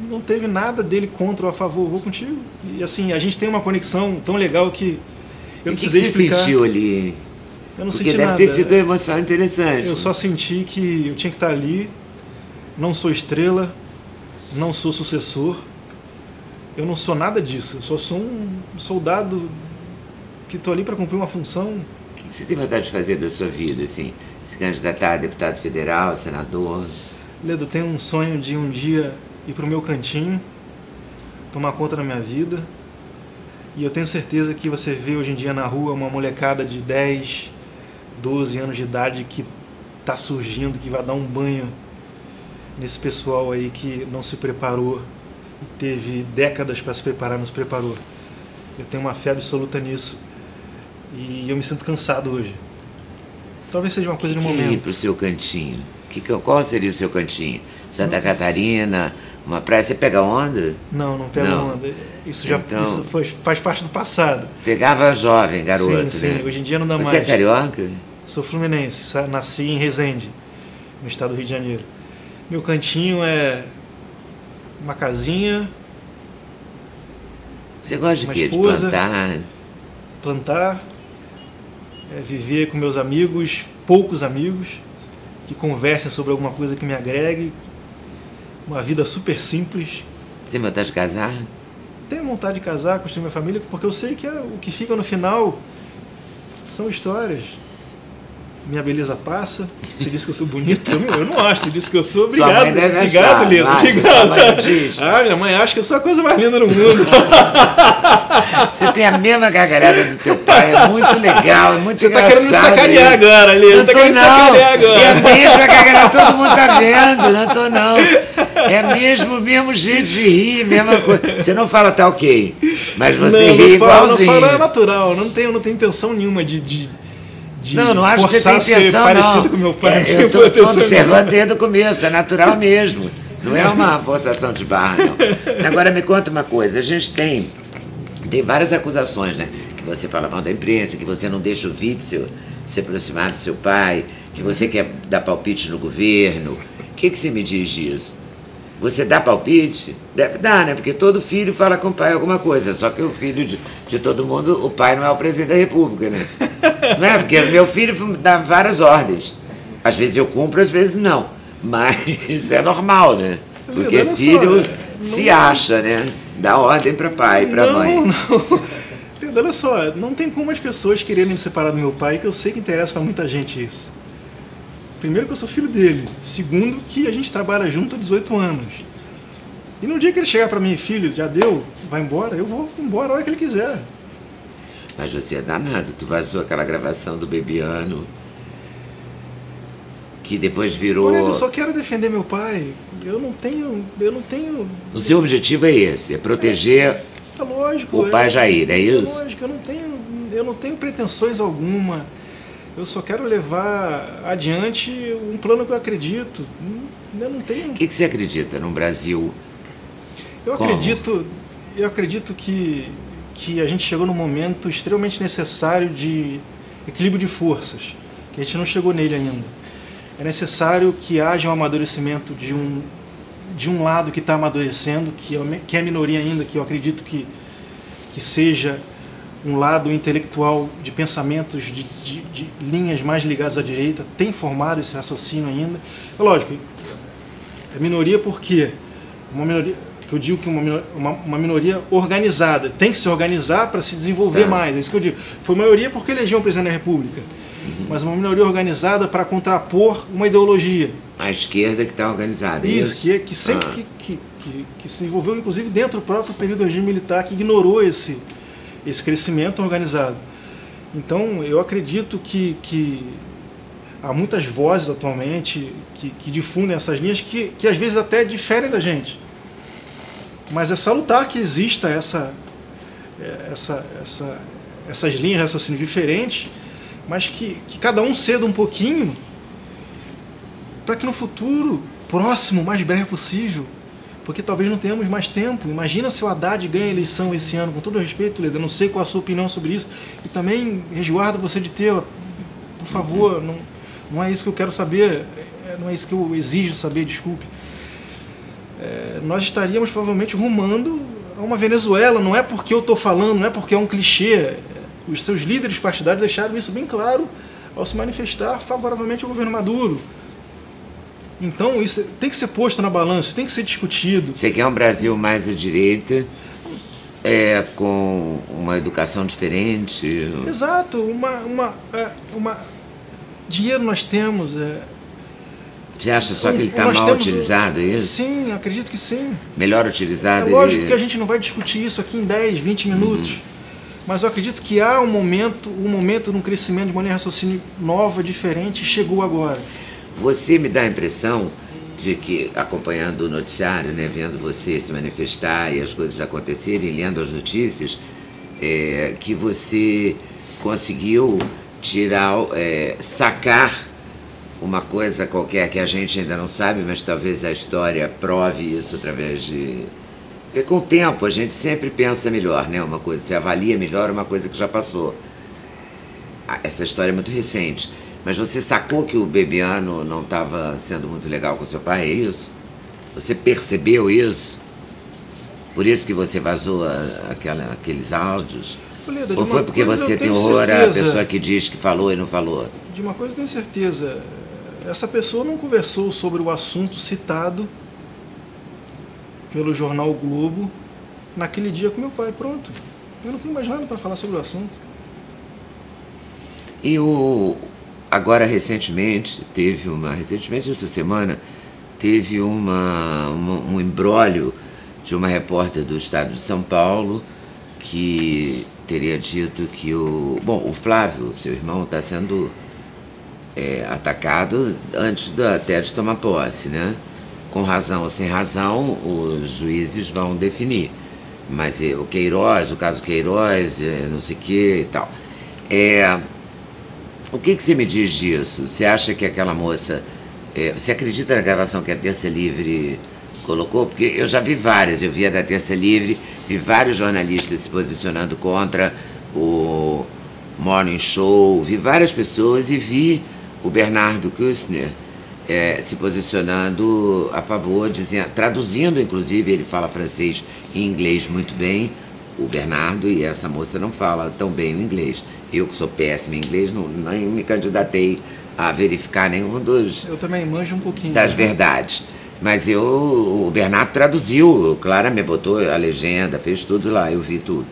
Não teve nada dele contra ou a favor, vou contigo. E assim, a gente tem uma conexão tão legal que eu não precisei explicar. O que você sentiu ali? Eu não Porque senti deve nada. ter sido uma emoção interessante. Eu só senti que eu tinha que estar ali, não sou estrela, não sou sucessor, eu não sou nada disso, eu só sou um soldado que estou ali para cumprir uma função. O que você tem vontade de fazer da sua vida, assim? Se candidatar a deputado federal, senador? Ledo, eu tenho um sonho de um dia ir para o meu cantinho, tomar conta da minha vida, e eu tenho certeza que você vê hoje em dia na rua uma molecada de 10, 12 anos de idade que está surgindo, que vai dar um banho nesse pessoal aí que não se preparou e teve décadas para se preparar, não se preparou. Eu tenho uma fé absoluta nisso e eu me sinto cansado hoje. Talvez seja uma coisa de momento. Ir para o seu cantinho? Qual seria o seu cantinho? Santa Catarina, uma praia? Você pega onda? Não, não pego onda. Isso já então, isso faz parte do passado. Pegava jovem, garoto, sim, né? Sim, hoje em dia não dá mais. Você é carioca? Sou fluminense, nasci em Resende, no estado do Rio de Janeiro. Meu cantinho é uma casinha. Você gosta de quê? Esposa, de plantar, viver com meus amigos, poucos amigos, que conversem sobre alguma coisa que me agregue. Uma vida super simples. Você tem vontade de casar? Tenho vontade de casar, construir minha família, porque eu sei que o que fica no final são histórias. Minha beleza passa. Você disse que eu sou bonito? Eu não acho. Você disse que eu sou. Obrigado. Sua mãe deve obrigado, achar, Lito. Obrigado. Minha mãe acha que eu sou a coisa mais linda do mundo. Você tem a mesma gargalhada do teu pai. É muito legal, é muito Você engraçado. Você tá querendo me sacanear agora, Lito. Não tô, não. Sacanear agora. É a mesma gargalhada, todo mundo tá vendo. Não tô, não. É mesmo jeito de rir, mesma coisa. Você não fala tá ok, mas você ri igualzinho. Não falo, é natural. Não tenho intenção nenhuma de não acho que você tem intenção, parecido não. Com meu pai. Eu estou observando desde o começo, é natural mesmo. Não é uma forçação de barra, não. Agora me conta uma coisa, a gente tem várias acusações, né? Que você fala mal da imprensa, que você não deixa o Witzel se aproximar do seu pai, que você quer dar palpite no governo. O que você me diz disso? Você dá palpite? Deve dar, né? Porque todo filho fala com o pai alguma coisa. Só que o filho de todo mundo, o pai não é o presidente da república, né? Não é? Porque meu filho dá várias ordens. Às vezes eu cumpro, às vezes não. Mas isso é normal, né? Porque filho se acha, né? Dá ordem para pai e para mãe. Não. Olha só, não tem como as pessoas quererem me separar do meu pai, que eu sei que interessa para muita gente isso. Primeiro que eu sou filho dele. Segundo que a gente trabalha junto há 18 anos. E no dia que ele chegar para mim, filho, já deu, vai embora, eu vou embora a hora que ele quiser. Mas você é danado, tu vazou aquela gravação do Bebiano, que depois virou... Olha, eu só quero defender meu pai. Eu não tenho... O seu objetivo é esse, é proteger lógico, o pai Jair, é isso? Lógico, eu não tenho pretensões alguma. Eu só quero levar adiante um plano que eu acredito. Eu não tenho... O que você acredita num Brasil? Eu acredito que a gente chegou num momento extremamente necessário de equilíbrio de forças, que a gente não chegou nele ainda. É necessário que haja um amadurecimento de um lado que está amadurecendo, que é a minoria ainda, que eu acredito que seja um lado intelectual de pensamentos, de linhas mais ligadas à direita, tem formado esse raciocínio ainda. É lógico, é minoria porque uma minoria, que eu digo que uma minoria organizada, tem que se organizar para se desenvolver mais, é isso que eu digo. Foi maioria porque elegeu um presidente da República, mas uma minoria organizada para contrapor uma ideologia. A esquerda que está organizada. Isso, que sempre que se desenvolveu, inclusive dentro do próprio período do regime militar, que ignorou esse crescimento organizado. Então, eu acredito que há muitas vozes atualmente que difundem essas linhas que às vezes até diferem da gente. Mas é salutar que exista essas linhas de raciocínio diferentes, mas que cada um ceda um pouquinho para que no futuro próximo, mais breve possível, porque talvez não tenhamos mais tempo. Imagina se o Haddad ganha a eleição esse ano, com todo respeito, Leda, eu não sei qual a sua opinião sobre isso, e também resguardo você de tê-la, por favor, não é isso que eu quero saber, não é isso que eu exijo saber, desculpe. Nós estaríamos provavelmente rumando a uma Venezuela, não é porque eu estou falando, não é porque é um clichê, os seus líderes partidários deixaram isso bem claro ao se manifestar favoravelmente ao governo Maduro. Então isso tem que ser posto na balança, tem que ser discutido. Você quer um Brasil mais à direita, com uma educação diferente? Exato, dinheiro nós temos. Você acha só que ele está mal utilizado, é isso? Sim, acredito que sim. Melhor utilizado? É lógico que a gente não vai discutir isso aqui em 10, 20 minutos. Mas eu acredito que há um momento de um crescimento de uma linha de raciocínio nova, diferente, e chegou agora. Você me dá a impressão de que, acompanhando o noticiário, né, vendo você se manifestar e as coisas acontecerem, lendo as notícias, que você conseguiu sacar uma coisa qualquer que a gente ainda não sabe, mas talvez a história prove isso através de... Porque com o tempo a gente sempre pensa melhor, né? Uma coisa, se avalia melhor uma coisa que já passou. Essa história é muito recente. Mas você sacou que o Bebiano não estava sendo muito legal com seu pai, é isso? Você percebeu isso? Por isso que você vazou aqueles áudios? Leda, ou foi porque você tem horror à pessoa que diz que falou e não falou? De uma coisa eu tenho certeza. Essa pessoa não conversou sobre o assunto citado pelo jornal o Globo naquele dia com meu pai. Pronto. Eu não tenho mais nada para falar sobre o assunto. E agora recentemente essa semana, teve um imbróglio de uma repórter do estado de São Paulo que teria dito que o Flávio, seu irmão, está sendo atacado antes até de tomar posse, né? Com razão ou sem razão, os juízes vão definir. Mas o caso Queiroz, não sei o que e tal. O que você me diz disso? Você acha que aquela moça... você acredita na gravação que a Terça Livre colocou? Porque eu já vi várias, eu vi a da Terça Livre, vi vários jornalistas se posicionando contra o Morning Show, vi várias pessoas e vi o Bernardo Kouchner se posicionando a favor, traduzindo, inclusive, ele fala francês e inglês muito bem, o Bernardo, e essa moça não fala tão bem o inglês. Eu, que sou péssimo em inglês, nem me candidatei a verificar nenhum Eu também manjo um pouquinho. Das verdades. Mas o Bernardo traduziu, claramente, botou a legenda, fez tudo lá, eu vi tudo.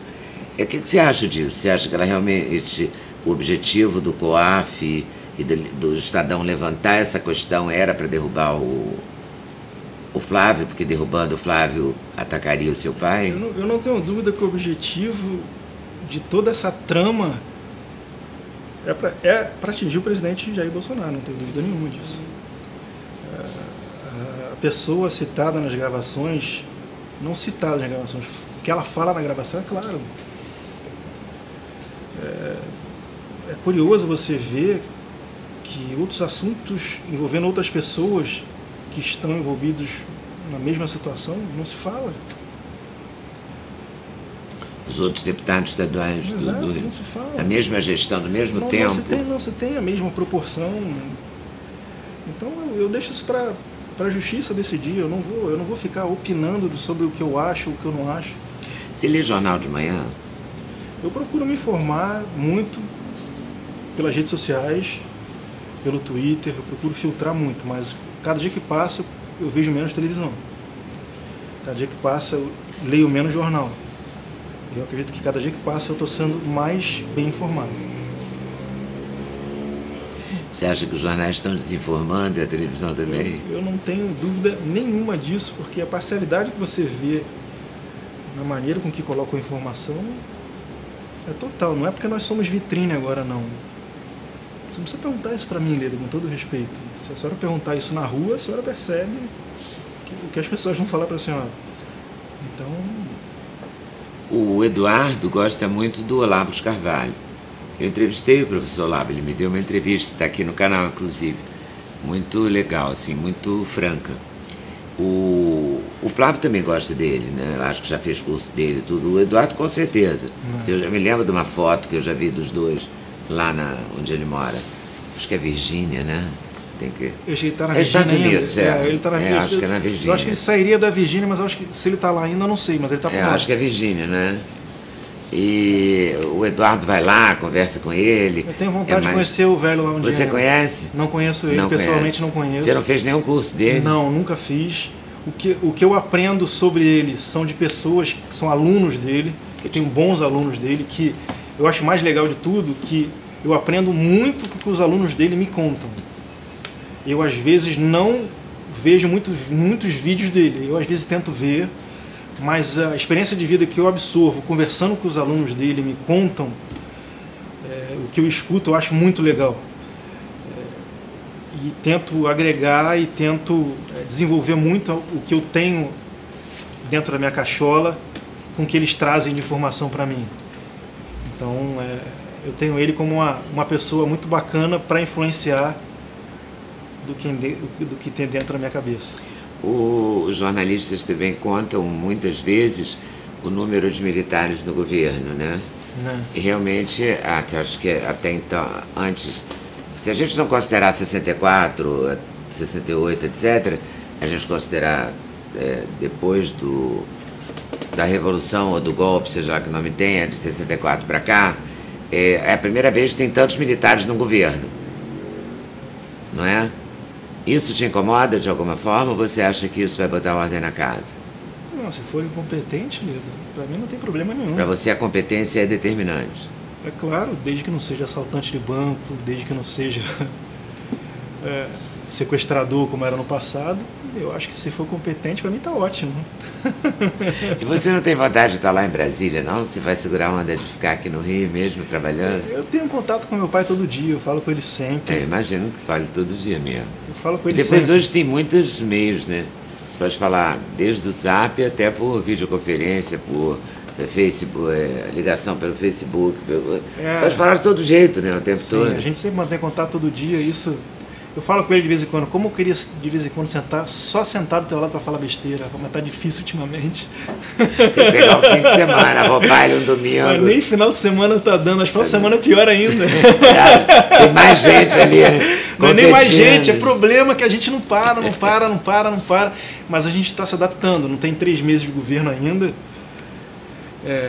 O que você acha disso? Você acha que ela realmente, o objetivo do COAF e do Estadão levantar essa questão era para derrubar o Flávio, porque derrubando o Flávio atacaria o seu pai? Eu não tenho dúvida que o objetivo de toda essa trama é para atingir o presidente Jair Bolsonaro, não tenho dúvida nenhuma disso. A pessoa citada nas gravações, não citada nas gravações, o que ela fala na gravação é claro. É curioso você ver que outros assuntos envolvendo outras pessoas que estão envolvidos na mesma situação não se fala. Os outros deputados estaduais não se fala. A mesma gestão, no mesmo tempo. Não se tem a mesma proporção. Então eu deixo isso para a justiça decidir. Eu não vou ficar opinando sobre o que eu acho ou o que eu não acho. Você lê jornal de manhã? Eu procuro me informar muito pelas redes sociais, pelo Twitter, eu procuro filtrar muito, mas cada dia que passa eu vejo menos televisão. Cada dia que passa eu leio menos jornal. Eu acredito que cada dia que passa eu estou sendo mais bem informado. Você acha que os jornais estão desinformando e a televisão também? Eu não tenho dúvida nenhuma disso, porque a parcialidade que você vê na maneira com que colocam a informação é total. Não é porque nós somos vitrine agora, não. Você não precisa perguntar isso para mim, Leda, com todo respeito. Se a senhora perguntar isso na rua, a senhora percebe o que as pessoas vão falar para a senhora. Então... O Eduardo gosta muito do Olavo de Carvalho. Eu entrevistei o professor Olavo, ele me deu uma entrevista, está aqui no canal, inclusive. Muito legal, assim, muito franca. O Flávio também gosta dele, né? Acho que já fez curso dele e tudo. O Eduardo, com certeza. Eu já me lembro de uma foto que eu já vi dos dois lá onde ele mora. Acho que é Virgínia, né? Tem que... Ele está na Virgínia. Estados Unidos, ele está na Virgínia. Acho que é na Virgínia. Eu acho que ele sairia da Virgínia, mas eu acho que se ele está lá ainda, eu não sei, mas ele está por lá. Acho que é Virgínia, né? E o Eduardo vai lá, conversa com ele. Eu tenho vontade de conhecer o velho lá um dia. Você conhece? Não conheço ele, pessoalmente não conheço. Você não fez nenhum curso dele? Não, nunca fiz. O que eu aprendo sobre ele são de pessoas que são alunos dele, eu tenho bons alunos dele, que eu acho mais legal de tudo, que eu aprendo muito com o que os alunos dele me contam. Eu, às vezes, não vejo muitos vídeos dele, eu, às vezes, tento ver, mas a experiência de vida que eu absorvo, conversando com os alunos dele, me contam, o que eu escuto, eu acho muito legal. E tento agregar e tento desenvolver muito o que eu tenho dentro da minha cachola com o que eles trazem de informação para mim. Então, eu tenho ele como uma pessoa muito bacana para influenciar do que tem dentro da minha cabeça. Os jornalistas também contam muitas vezes o número de militares no governo, né? E realmente, acho que até então, antes, se a gente não considerar 64, 68, etc., a gente considerar depois da Revolução ou do golpe, seja lá que nome tenha, de 64 para cá, é a primeira vez que tem tantos militares no governo, não é? Isso te incomoda de alguma forma ou você acha que isso vai botar ordem na casa? Não, se for incompetente, para mim não tem problema nenhum. Para você a competência é determinante? É claro, desde que não seja assaltante de banco, desde que não seja sequestrador como era no passado, eu acho que se for competente, para mim está ótimo. E você não tem vontade de estar lá em Brasília, não? Você vai segurar a onda de ficar aqui no Rio mesmo, trabalhando? Eu tenho contato com meu pai todo dia, eu falo com ele sempre. Imagino que fale todo dia mesmo. Eu falo com ele depois sempre. Hoje tem muitos meios, né? Você pode falar desde o Zap até por videoconferência, por Facebook, ligação pelo Facebook. Você pode falar de todo jeito, né? O tempo todo. A gente sempre mantém contato todo dia, isso... Eu falo com ele de vez em quando, como eu queria de vez em quando só sentar do teu lado para falar besteira, mas tá difícil ultimamente. Tem que pegar o fim de semana, roubar ele um domingo. Mas nem final de semana tá dando, acho que final de semana é pior ainda. Tem mais gente ali. Não é nem mais gente, é problema que a gente não para. Mas a gente está se adaptando, não tem 3 meses de governo ainda.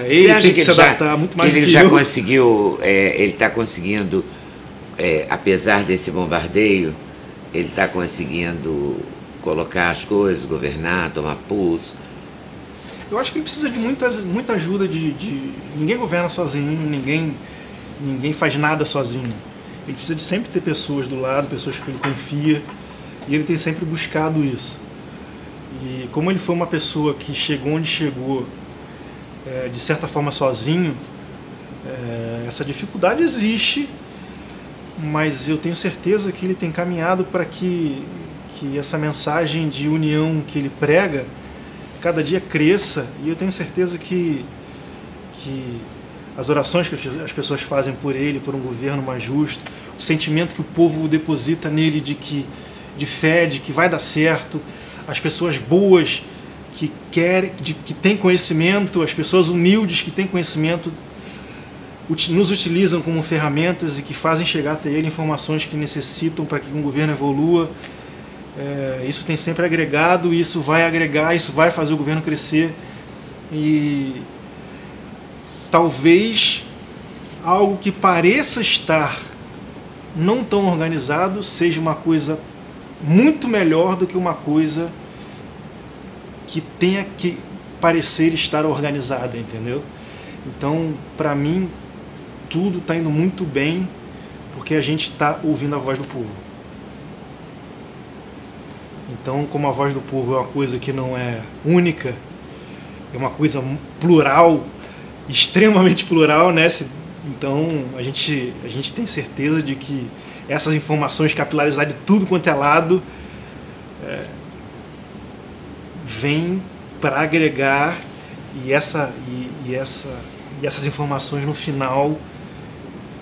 Ele tem que se adaptar muito mais do que ele já conseguiu, ele está conseguindo... apesar desse bombardeio, ele está conseguindo colocar as coisas, governar, tomar pulso. Eu acho que ele precisa de muita ajuda ninguém governa sozinho, ninguém faz nada sozinho. Ele precisa de sempre ter pessoas do lado, pessoas que ele confia, e ele tem sempre buscado isso. E como ele foi uma pessoa que chegou onde chegou, de certa forma sozinho, essa dificuldade existe, mas eu tenho certeza que ele tem caminhado para que essa mensagem de união que ele prega cada dia cresça, e eu tenho certeza que as orações que as pessoas fazem por ele, por um governo mais justo, o sentimento que o povo deposita nele de fé, de que vai dar certo, as pessoas boas que têm conhecimento, as pessoas humildes que têm conhecimento, nos utilizam como ferramentas e que fazem chegar até ele informações que necessitam para que um governo evolua. Isso tem sempre agregado, e isso vai agregar, isso vai fazer o governo crescer. E talvez algo que pareça estar não tão organizado seja uma coisa muito melhor do que uma coisa que tenha que parecer estar organizada, entendeu? Então, para mim, tudo está indo muito bem porque a gente está ouvindo a voz do povo. Então, como a voz do povo é uma coisa que não é única, é uma coisa plural, extremamente plural, né? Então, a gente tem certeza de que essas informações capilarizar de tudo quanto é lado vem para agregar, e essas informações no final,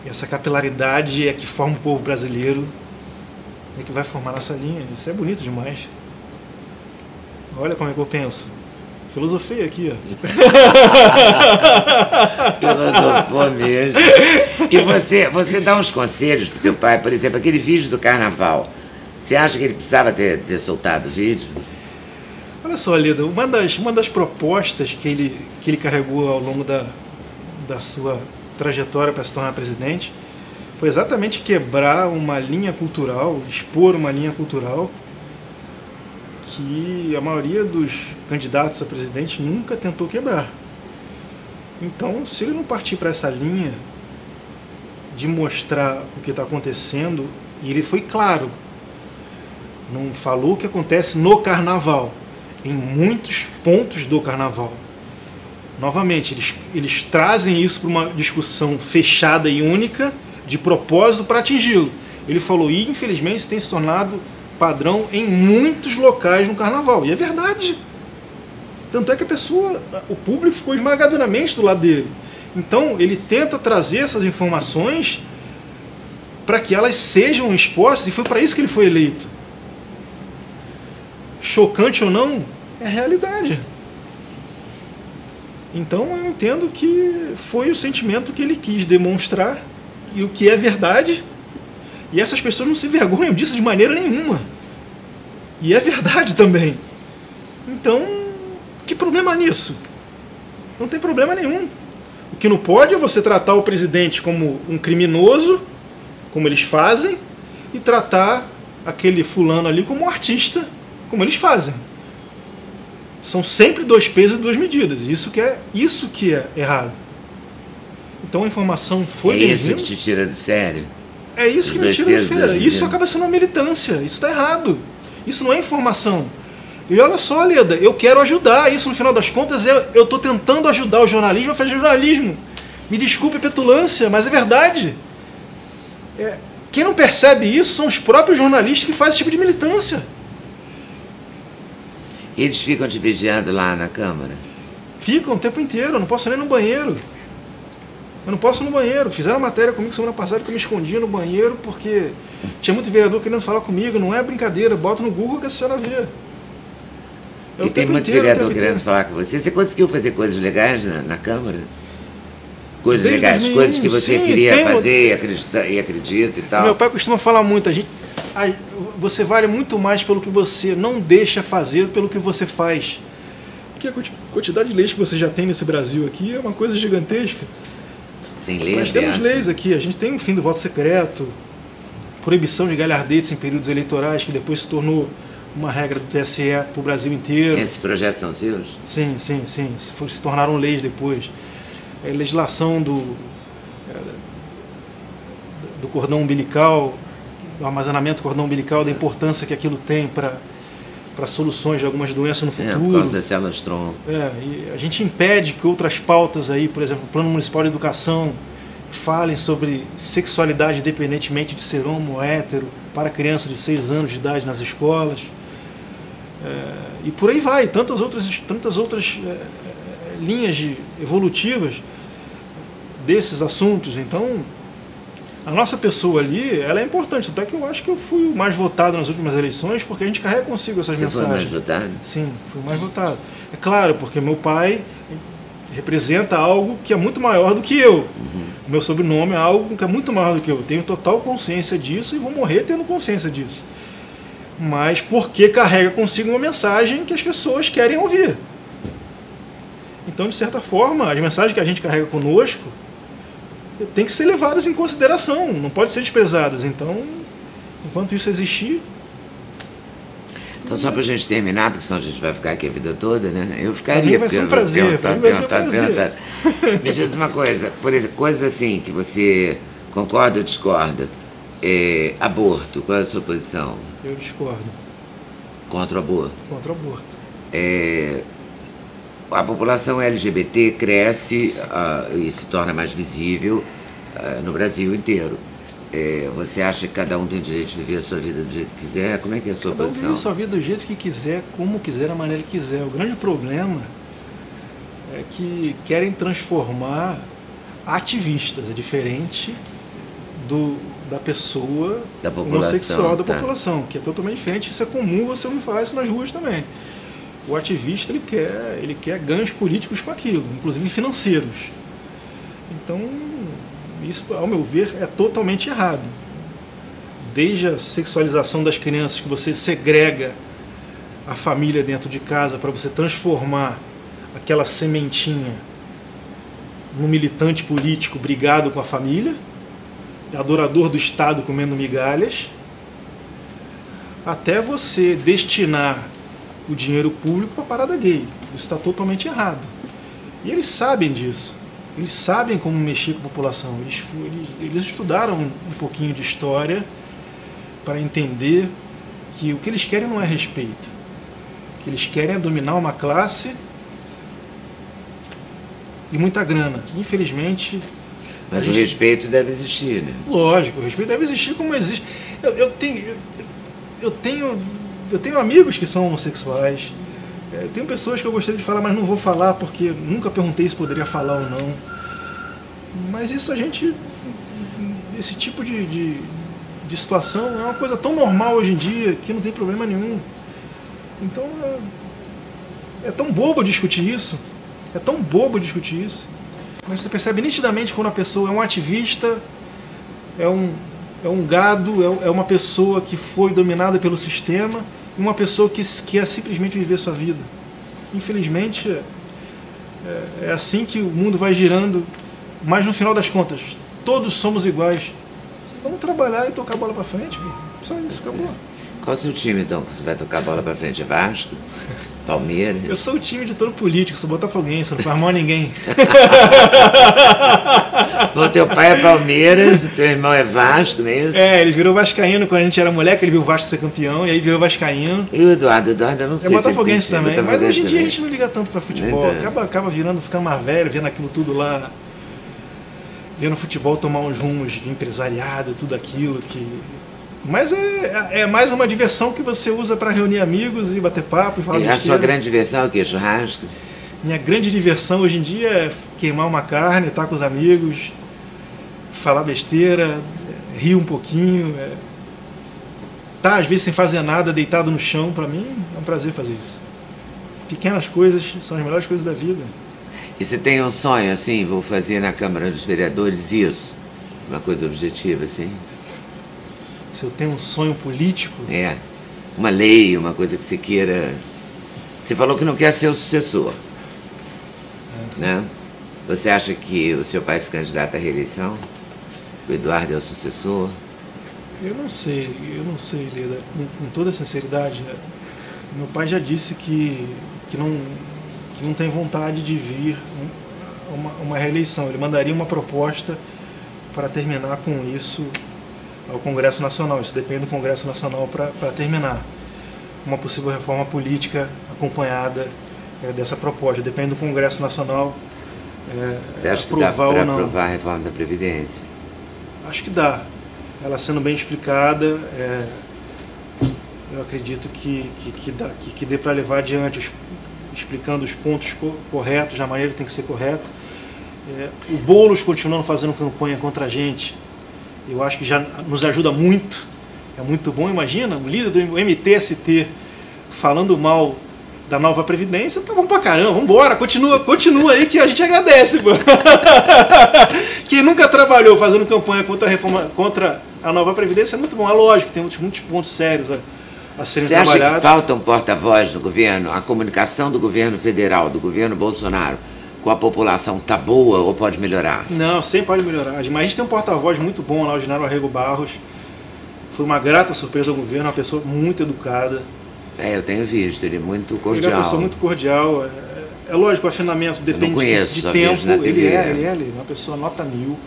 essa capilaridade é que forma o povo brasileiro, é que vai formar nossa linha. Isso é bonito demais. Olha como é que eu penso. Filosofei aqui, ó. Filosofou mesmo. E você dá uns conselhos pro teu pai, por exemplo, aquele vídeo do carnaval. Você acha que ele precisava ter soltado o vídeo? Olha só, Lida, uma das propostas que ele carregou ao longo da sua trajetória para se tornar presidente, foi exatamente quebrar uma linha cultural, expor uma linha cultural que a maioria dos candidatos a presidente nunca tentou quebrar. Então, se ele não partir para essa linha de mostrar o que está acontecendo, e ele foi claro, não falou o que acontece no carnaval, em muitos pontos do carnaval. Novamente, eles trazem isso para uma discussão fechada e única, de propósito para atingi-lo. Ele falou, e infelizmente isso tem se tornado padrão em muitos locais no carnaval. E é verdade. Tanto é que o público ficou esmagadoramente do lado dele. Então, ele tenta trazer essas informações para que elas sejam expostas, e foi para isso que ele foi eleito. Chocante ou não, é a realidade. Então, eu entendo que foi o sentimento que ele quis demonstrar, e o que é verdade, e essas pessoas não se vergonham disso de maneira nenhuma. E é verdade também. Então, que problema nisso? Não tem problema nenhum. O que não pode é você tratar o presidente como um criminoso, como eles fazem, e tratar aquele fulano ali como um artista, como eles fazem. São sempre dois pesos e duas medidas. Isso que é errado. Então a informação foi bem-vinda. É isso que te tira de sério? É isso que me tira de sério. Isso acaba sendo uma militância. Isso está errado. Isso não é informação. E olha só, Leda, eu quero ajudar. Isso, no final das contas, eu estou tentando ajudar o jornalismo a fazer jornalismo. Me desculpe a petulância, mas é verdade. Quem não percebe isso são os próprios jornalistas que fazem esse tipo de militância. Eles ficam te vigiando lá na Câmara? Ficam o tempo inteiro. Eu não posso nem ir no banheiro. Eu não posso ir no banheiro. Fizeram matéria comigo semana passada que eu me escondia no banheiro porque tinha muito vereador querendo falar comigo. Não é brincadeira. Bota no Google que a senhora vê. E tem muito vereador querendo falar com você. Você conseguiu fazer coisas legais na Câmara? Coisas legais, coisas que você queria fazer e acredita e tal. Meu pai costuma falar muito. Você vale muito mais pelo que você não deixa fazer pelo que você faz. Porque a quantidade de leis que você já tem nesse Brasil aqui é uma coisa gigantesca. Tem leis. Nós temos leis aqui. A gente tem o fim do voto secreto, proibição de galhardetes em períodos eleitorais, que depois se tornou uma regra do TSE para o Brasil inteiro. Esses projetos são seus? Sim. Se tornaram leis depois. Legislação do cordão umbilical, do armazenamento do cordão umbilical, da importância que aquilo tem para soluções de algumas doenças no futuro. Por causa das células tronco. E a gente impede que outras pautas aí, por exemplo, o Plano Municipal de Educação, falem sobre sexualidade independentemente de ser homo ou hétero para crianças de 6 anos de idade nas escolas. E por aí vai, tantas outras linhas evolutivas desses assuntos. Então, a nossa pessoa ali, ela é importante. Até que eu acho que eu fui o mais votado nas últimas eleições, porque a gente carrega consigo essas mensagens. Você foi mais votado? Sim, fui o mais votado. É claro, porque meu pai representa algo que é muito maior do que eu. Uhum. Meu sobrenome é algo que é muito maior do que eu. Tenho total consciência disso e vou morrer tendo consciência disso. Mas porque carrega consigo uma mensagem que as pessoas querem ouvir. Então, de certa forma, as mensagens que a gente carrega conosco tem que ser levadas em consideração, não pode ser desprezadas. Então, enquanto isso existir... Então, só pra gente terminar, porque senão a gente vai ficar aqui a vida toda, né? Eu ficaria... Vai ser um prazer, vai ser um prazer. Me diz uma coisa, por exemplo, coisas assim que você concorda ou discorda. Aborto, qual é a sua posição? Eu discordo. Contra o aborto? Contra o aborto. A população LGBT cresce e se torna mais visível no Brasil inteiro. Você acha que cada um tem o direito de viver a sua vida do jeito que quiser? Como é que é a sua posição? Cada um vive a sua vida do jeito que quiser, como quiser, da maneira que quiser. O grande problema é que querem transformar ativistas. É diferente da pessoa homossexual da população, que é totalmente diferente. Isso é comum você ouvir falar isso nas ruas também. O ativista ele quer ganhos políticos com aquilo, inclusive financeiros. Então, isso, ao meu ver, é totalmente errado. Desde a sexualização das crianças, que você segrega a família dentro de casa para você transformar aquela sementinha no militante político brigado com a família, adorador do Estado comendo migalhas, até você destinar o dinheiro público para a parada gay. Isso está totalmente errado. E eles sabem disso. Eles sabem como mexer com a população. Eles estudaram um pouquinho de história para entender que o que eles querem não é respeito. O que eles querem é dominar uma classe e muita grana. Infelizmente... Mas o respeito deve existir, né? Lógico, o respeito deve existir como existe. Eu tenho amigos que são homossexuais. Eu tenho pessoas que eu gostaria de falar, mas não vou falar porque nunca perguntei se poderia falar ou não. Mas isso esse tipo de situação é uma coisa tão normal hoje em dia que não tem problema nenhum. Então é tão bobo discutir isso. É tão bobo discutir isso. Mas você percebe nitidamente quando a pessoa é um ativista, é um gado, é uma pessoa que foi dominada pelo sistema e uma pessoa que quer simplesmente viver sua vida. Infelizmente, é assim que o mundo vai girando, mas no final das contas, todos somos iguais. Vamos trabalhar e tocar a bola pra frente, só isso, acabou. Qual é o seu time, então, que você vai tocar a bola pra frente? É Vasco? Palmeiras? Eu sou o time de todo político, sou botafoguense, não faz mal a ninguém. Bom, teu pai é Palmeiras, teu irmão é Vasco, não é isso? É, ele virou vascaíno quando a gente era moleque, ele viu o Vasco ser campeão, e aí virou vascaíno. E o Eduardo? Eduardo eu não sei. É botafoguense também, mas hoje em dia também. a gente não liga tanto pra futebol, Então. acaba ficando mais velho, vendo aquilo tudo lá, vendo o futebol tomar uns rumos de empresariado, tudo aquilo que... Mas é mais uma diversão que você usa para reunir amigos e bater papo e falar E a besteira. sua grande diversão é o quê? Churrasco? Minha grande diversão hoje em dia é queimar uma carne, estar com os amigos, falar besteira, rir um pouquinho. Tá, às vezes sem fazer nada, deitado no chão, para mim é um prazer fazer isso. Pequenas coisas são as melhores coisas da vida. E você tem um sonho assim, vou fazer na Câmara dos Vereadores isso? Uma coisa objetiva, assim? Se eu tenho um sonho político... É, uma lei, uma coisa que você queira... Você falou que não quer ser o sucessor, né? Você acha que o seu pai se candidata à reeleição? O Eduardo é o sucessor? Eu não sei, Leda, com toda sinceridade. Meu pai já disse que não tem vontade de vir uma reeleição. Ele mandaria uma proposta para terminar com isso ao Congresso Nacional. Isso depende do Congresso Nacional para terminar. Uma possível reforma política acompanhada dessa proposta. Depende do Congresso Nacional Você acha que dá para aprovar a reforma da Previdência? Acho que dá. Ela sendo bem explicada, eu acredito que dê para levar adiante, explicando os pontos corretos, da maneira que tem que ser correto. O Boulos continuando fazendo campanha contra a gente, eu acho que já nos ajuda muito. É muito bom. Imagina, um líder do MTST falando mal da nova Previdência, tá bom pra caramba, vambora, continua aí que a gente agradece. Quem nunca trabalhou fazendo campanha contra a reforma, contra a nova Previdência é muito bom. É lógico que tem muitos pontos sérios a serem trabalhados. Você acha que falta um porta-voz do governo? A comunicação do governo federal, do governo Bolsonaro, com a população tá boa ou pode melhorar? Não, sempre pode melhorar. Mas a gente tem um porta-voz muito bom lá, o Genaro Arrego Barros. Foi uma grata surpresa ao governo, uma pessoa muito educada. Eu tenho visto, ele é muito cordial. Ele é uma pessoa muito cordial. É lógico, o afinamento depende de tempo. Ele é uma pessoa nota 1000.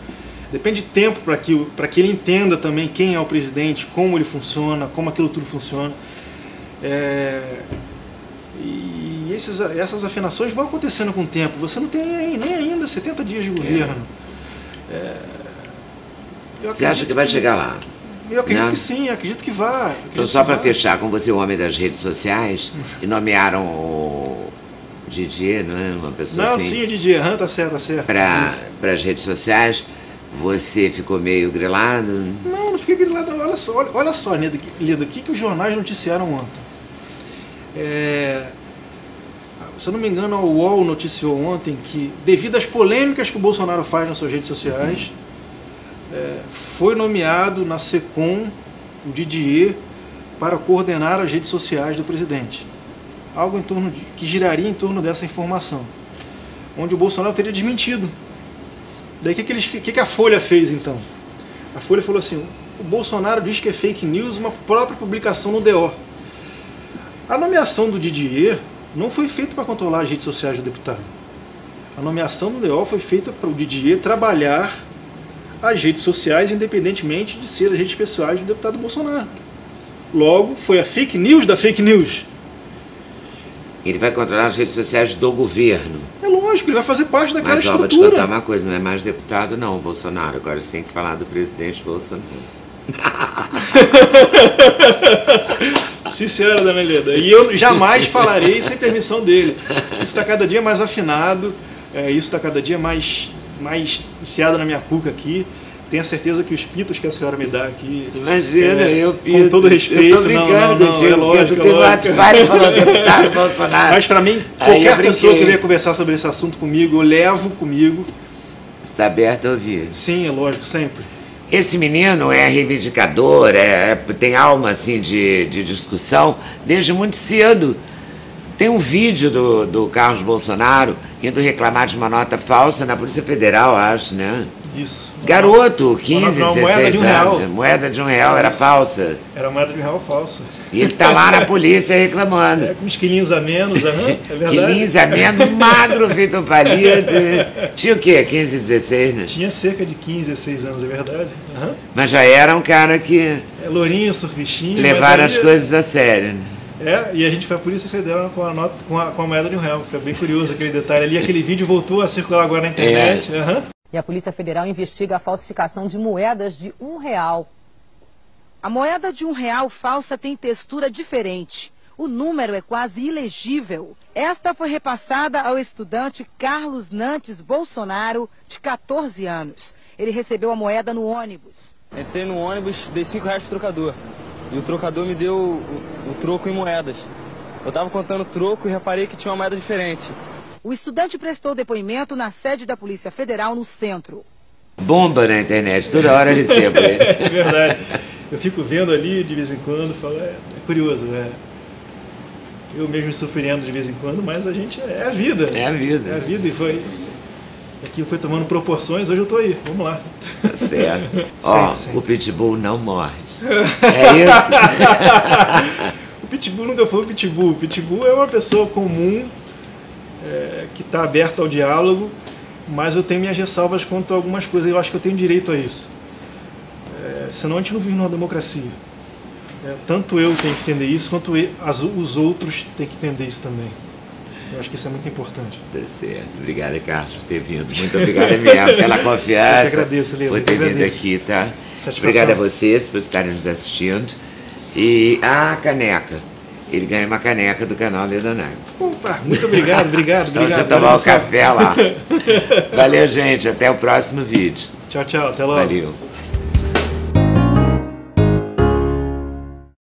Depende de tempo para que ele entenda também quem é o presidente, como ele funciona, como aquilo tudo funciona. E essas afinações vão acontecendo com o tempo. Você não tem nem ainda 70 dias de governo. Você acha que vai chegar lá? Eu acredito que sim, acredito que vá. Então, só para fechar, como você é o homem das redes sociais, e nomearam o Didier, não é? Uma pessoa não, assim, sim, o Didier, tá certo, tá certo. Para as redes sociais, você ficou meio grilado? Não fiquei grilado. Olha só, Leda, o que os jornais noticiaram ontem? Se eu não me engano, a UOL noticiou ontem que, devido às polêmicas que o Bolsonaro faz nas suas redes sociais, foi nomeado na SECOM o Didier para coordenar as redes sociais do presidente. Algo que giraria em torno dessa informação, onde o Bolsonaro teria desmentido Daí o que a Folha fez então? A Folha falou assim, o Bolsonaro diz que é fake news uma própria publicação no DO. A nomeação do Didier não foi feita para controlar as redes sociais do deputado. A nomeação do DO foi feita para o Didier trabalhar as redes sociais, independentemente de ser as redes pessoais do deputado Bolsonaro. Logo, foi a fake news da fake news. Ele vai controlar as redes sociais do governo. É lógico, ele vai fazer parte daquela Mas, ó, vou te estrutura. contar uma coisa, não é mais deputado não, o Bolsonaro. Agora você tem que falar do presidente Bolsonaro. Sincero, Dona Helena. E eu jamais falarei sem permissão dele. Isso está cada dia mais afinado, isso está cada dia mais enfiado na minha cuca aqui. Tenho a certeza que os pitos que a senhora me dá aqui... Imagina, eu pito. Com todo respeito, eu tô brincando não, contigo, é lógico, porque tu teve um falou deputado Bolsonaro. Mas para mim, qualquer pessoa que venha conversar sobre esse assunto comigo, eu levo comigo. Está aberto a ouvir. Sim, é lógico, sempre. Esse menino é reivindicador, tem alma assim de discussão desde muito cedo. Tem um vídeo do Carlos Bolsonaro indo reclamar de uma nota falsa na Polícia Federal, acho, né? Isso. Garoto, 15, 16 moeda de anos. R$1. Moeda de R$1 era falsa. Era moeda de R$1 falsa. E ele tá lá na polícia reclamando. Com uns quilinhos a menos, é verdade. Quilinhos a menos, magro, feito um palito. Tinha o quê? 15, 16, né? Tinha cerca de 15, 16 anos, é verdade. Mas já era um cara que... lourinho, surfistinho. Levaram as coisas a sério, né? E a gente foi à Polícia Federal com a moeda de R$1. Foi bem curioso aquele detalhe ali. Aquele vídeo voltou a circular agora na internet. E a Polícia Federal investiga a falsificação de moedas de R$1. A moeda de R$1 falsa tem textura diferente. O número é quase ilegível. Esta foi repassada ao estudante Carlos Nantes Bolsonaro, de 14 anos. Ele recebeu a moeda no ônibus. Entrei no ônibus, dei R$5 pro trocador. E o trocador me deu o troco em moedas. Eu estava contando o troco e reparei que tinha uma moeda diferente. O estudante prestou depoimento na sede da Polícia Federal no centro. Bomba na internet, toda hora eu recebo ele. É verdade. Eu fico vendo ali de vez em quando, falo, é curioso, eu mesmo me surpreendo de vez em quando, mas a gente é a vida. É a vida. É a vida aquilo foi tomando proporções, hoje eu tô aí, vamos lá. Tá certo. Ó, o Pitbull não morre. É isso? O Pitbull nunca foi o Pitbull. O Pitbull é uma pessoa comum, que está aberta ao diálogo, mas eu tenho minhas ressalvas quanto a algumas coisas. Eu acho que eu tenho direito a isso. Senão a gente não vive numa democracia. Tanto eu tenho que entender isso, quanto os outros têm que entender isso também. Eu acho que isso é muito importante. Tá certo. Obrigado, Carlos, por ter vindo. Muito obrigado mesmo pela confiança. Eu que agradeço, Helena. Por ter vindo aqui, tá? Satisfação. Obrigado a vocês por estarem nos assistindo. E a caneca. Ele ganha uma caneca do canal Leonardo. Opa, muito obrigado. Então você tomar o café lá. Valeu, gente. Até o próximo vídeo. Tchau, até logo. Valeu.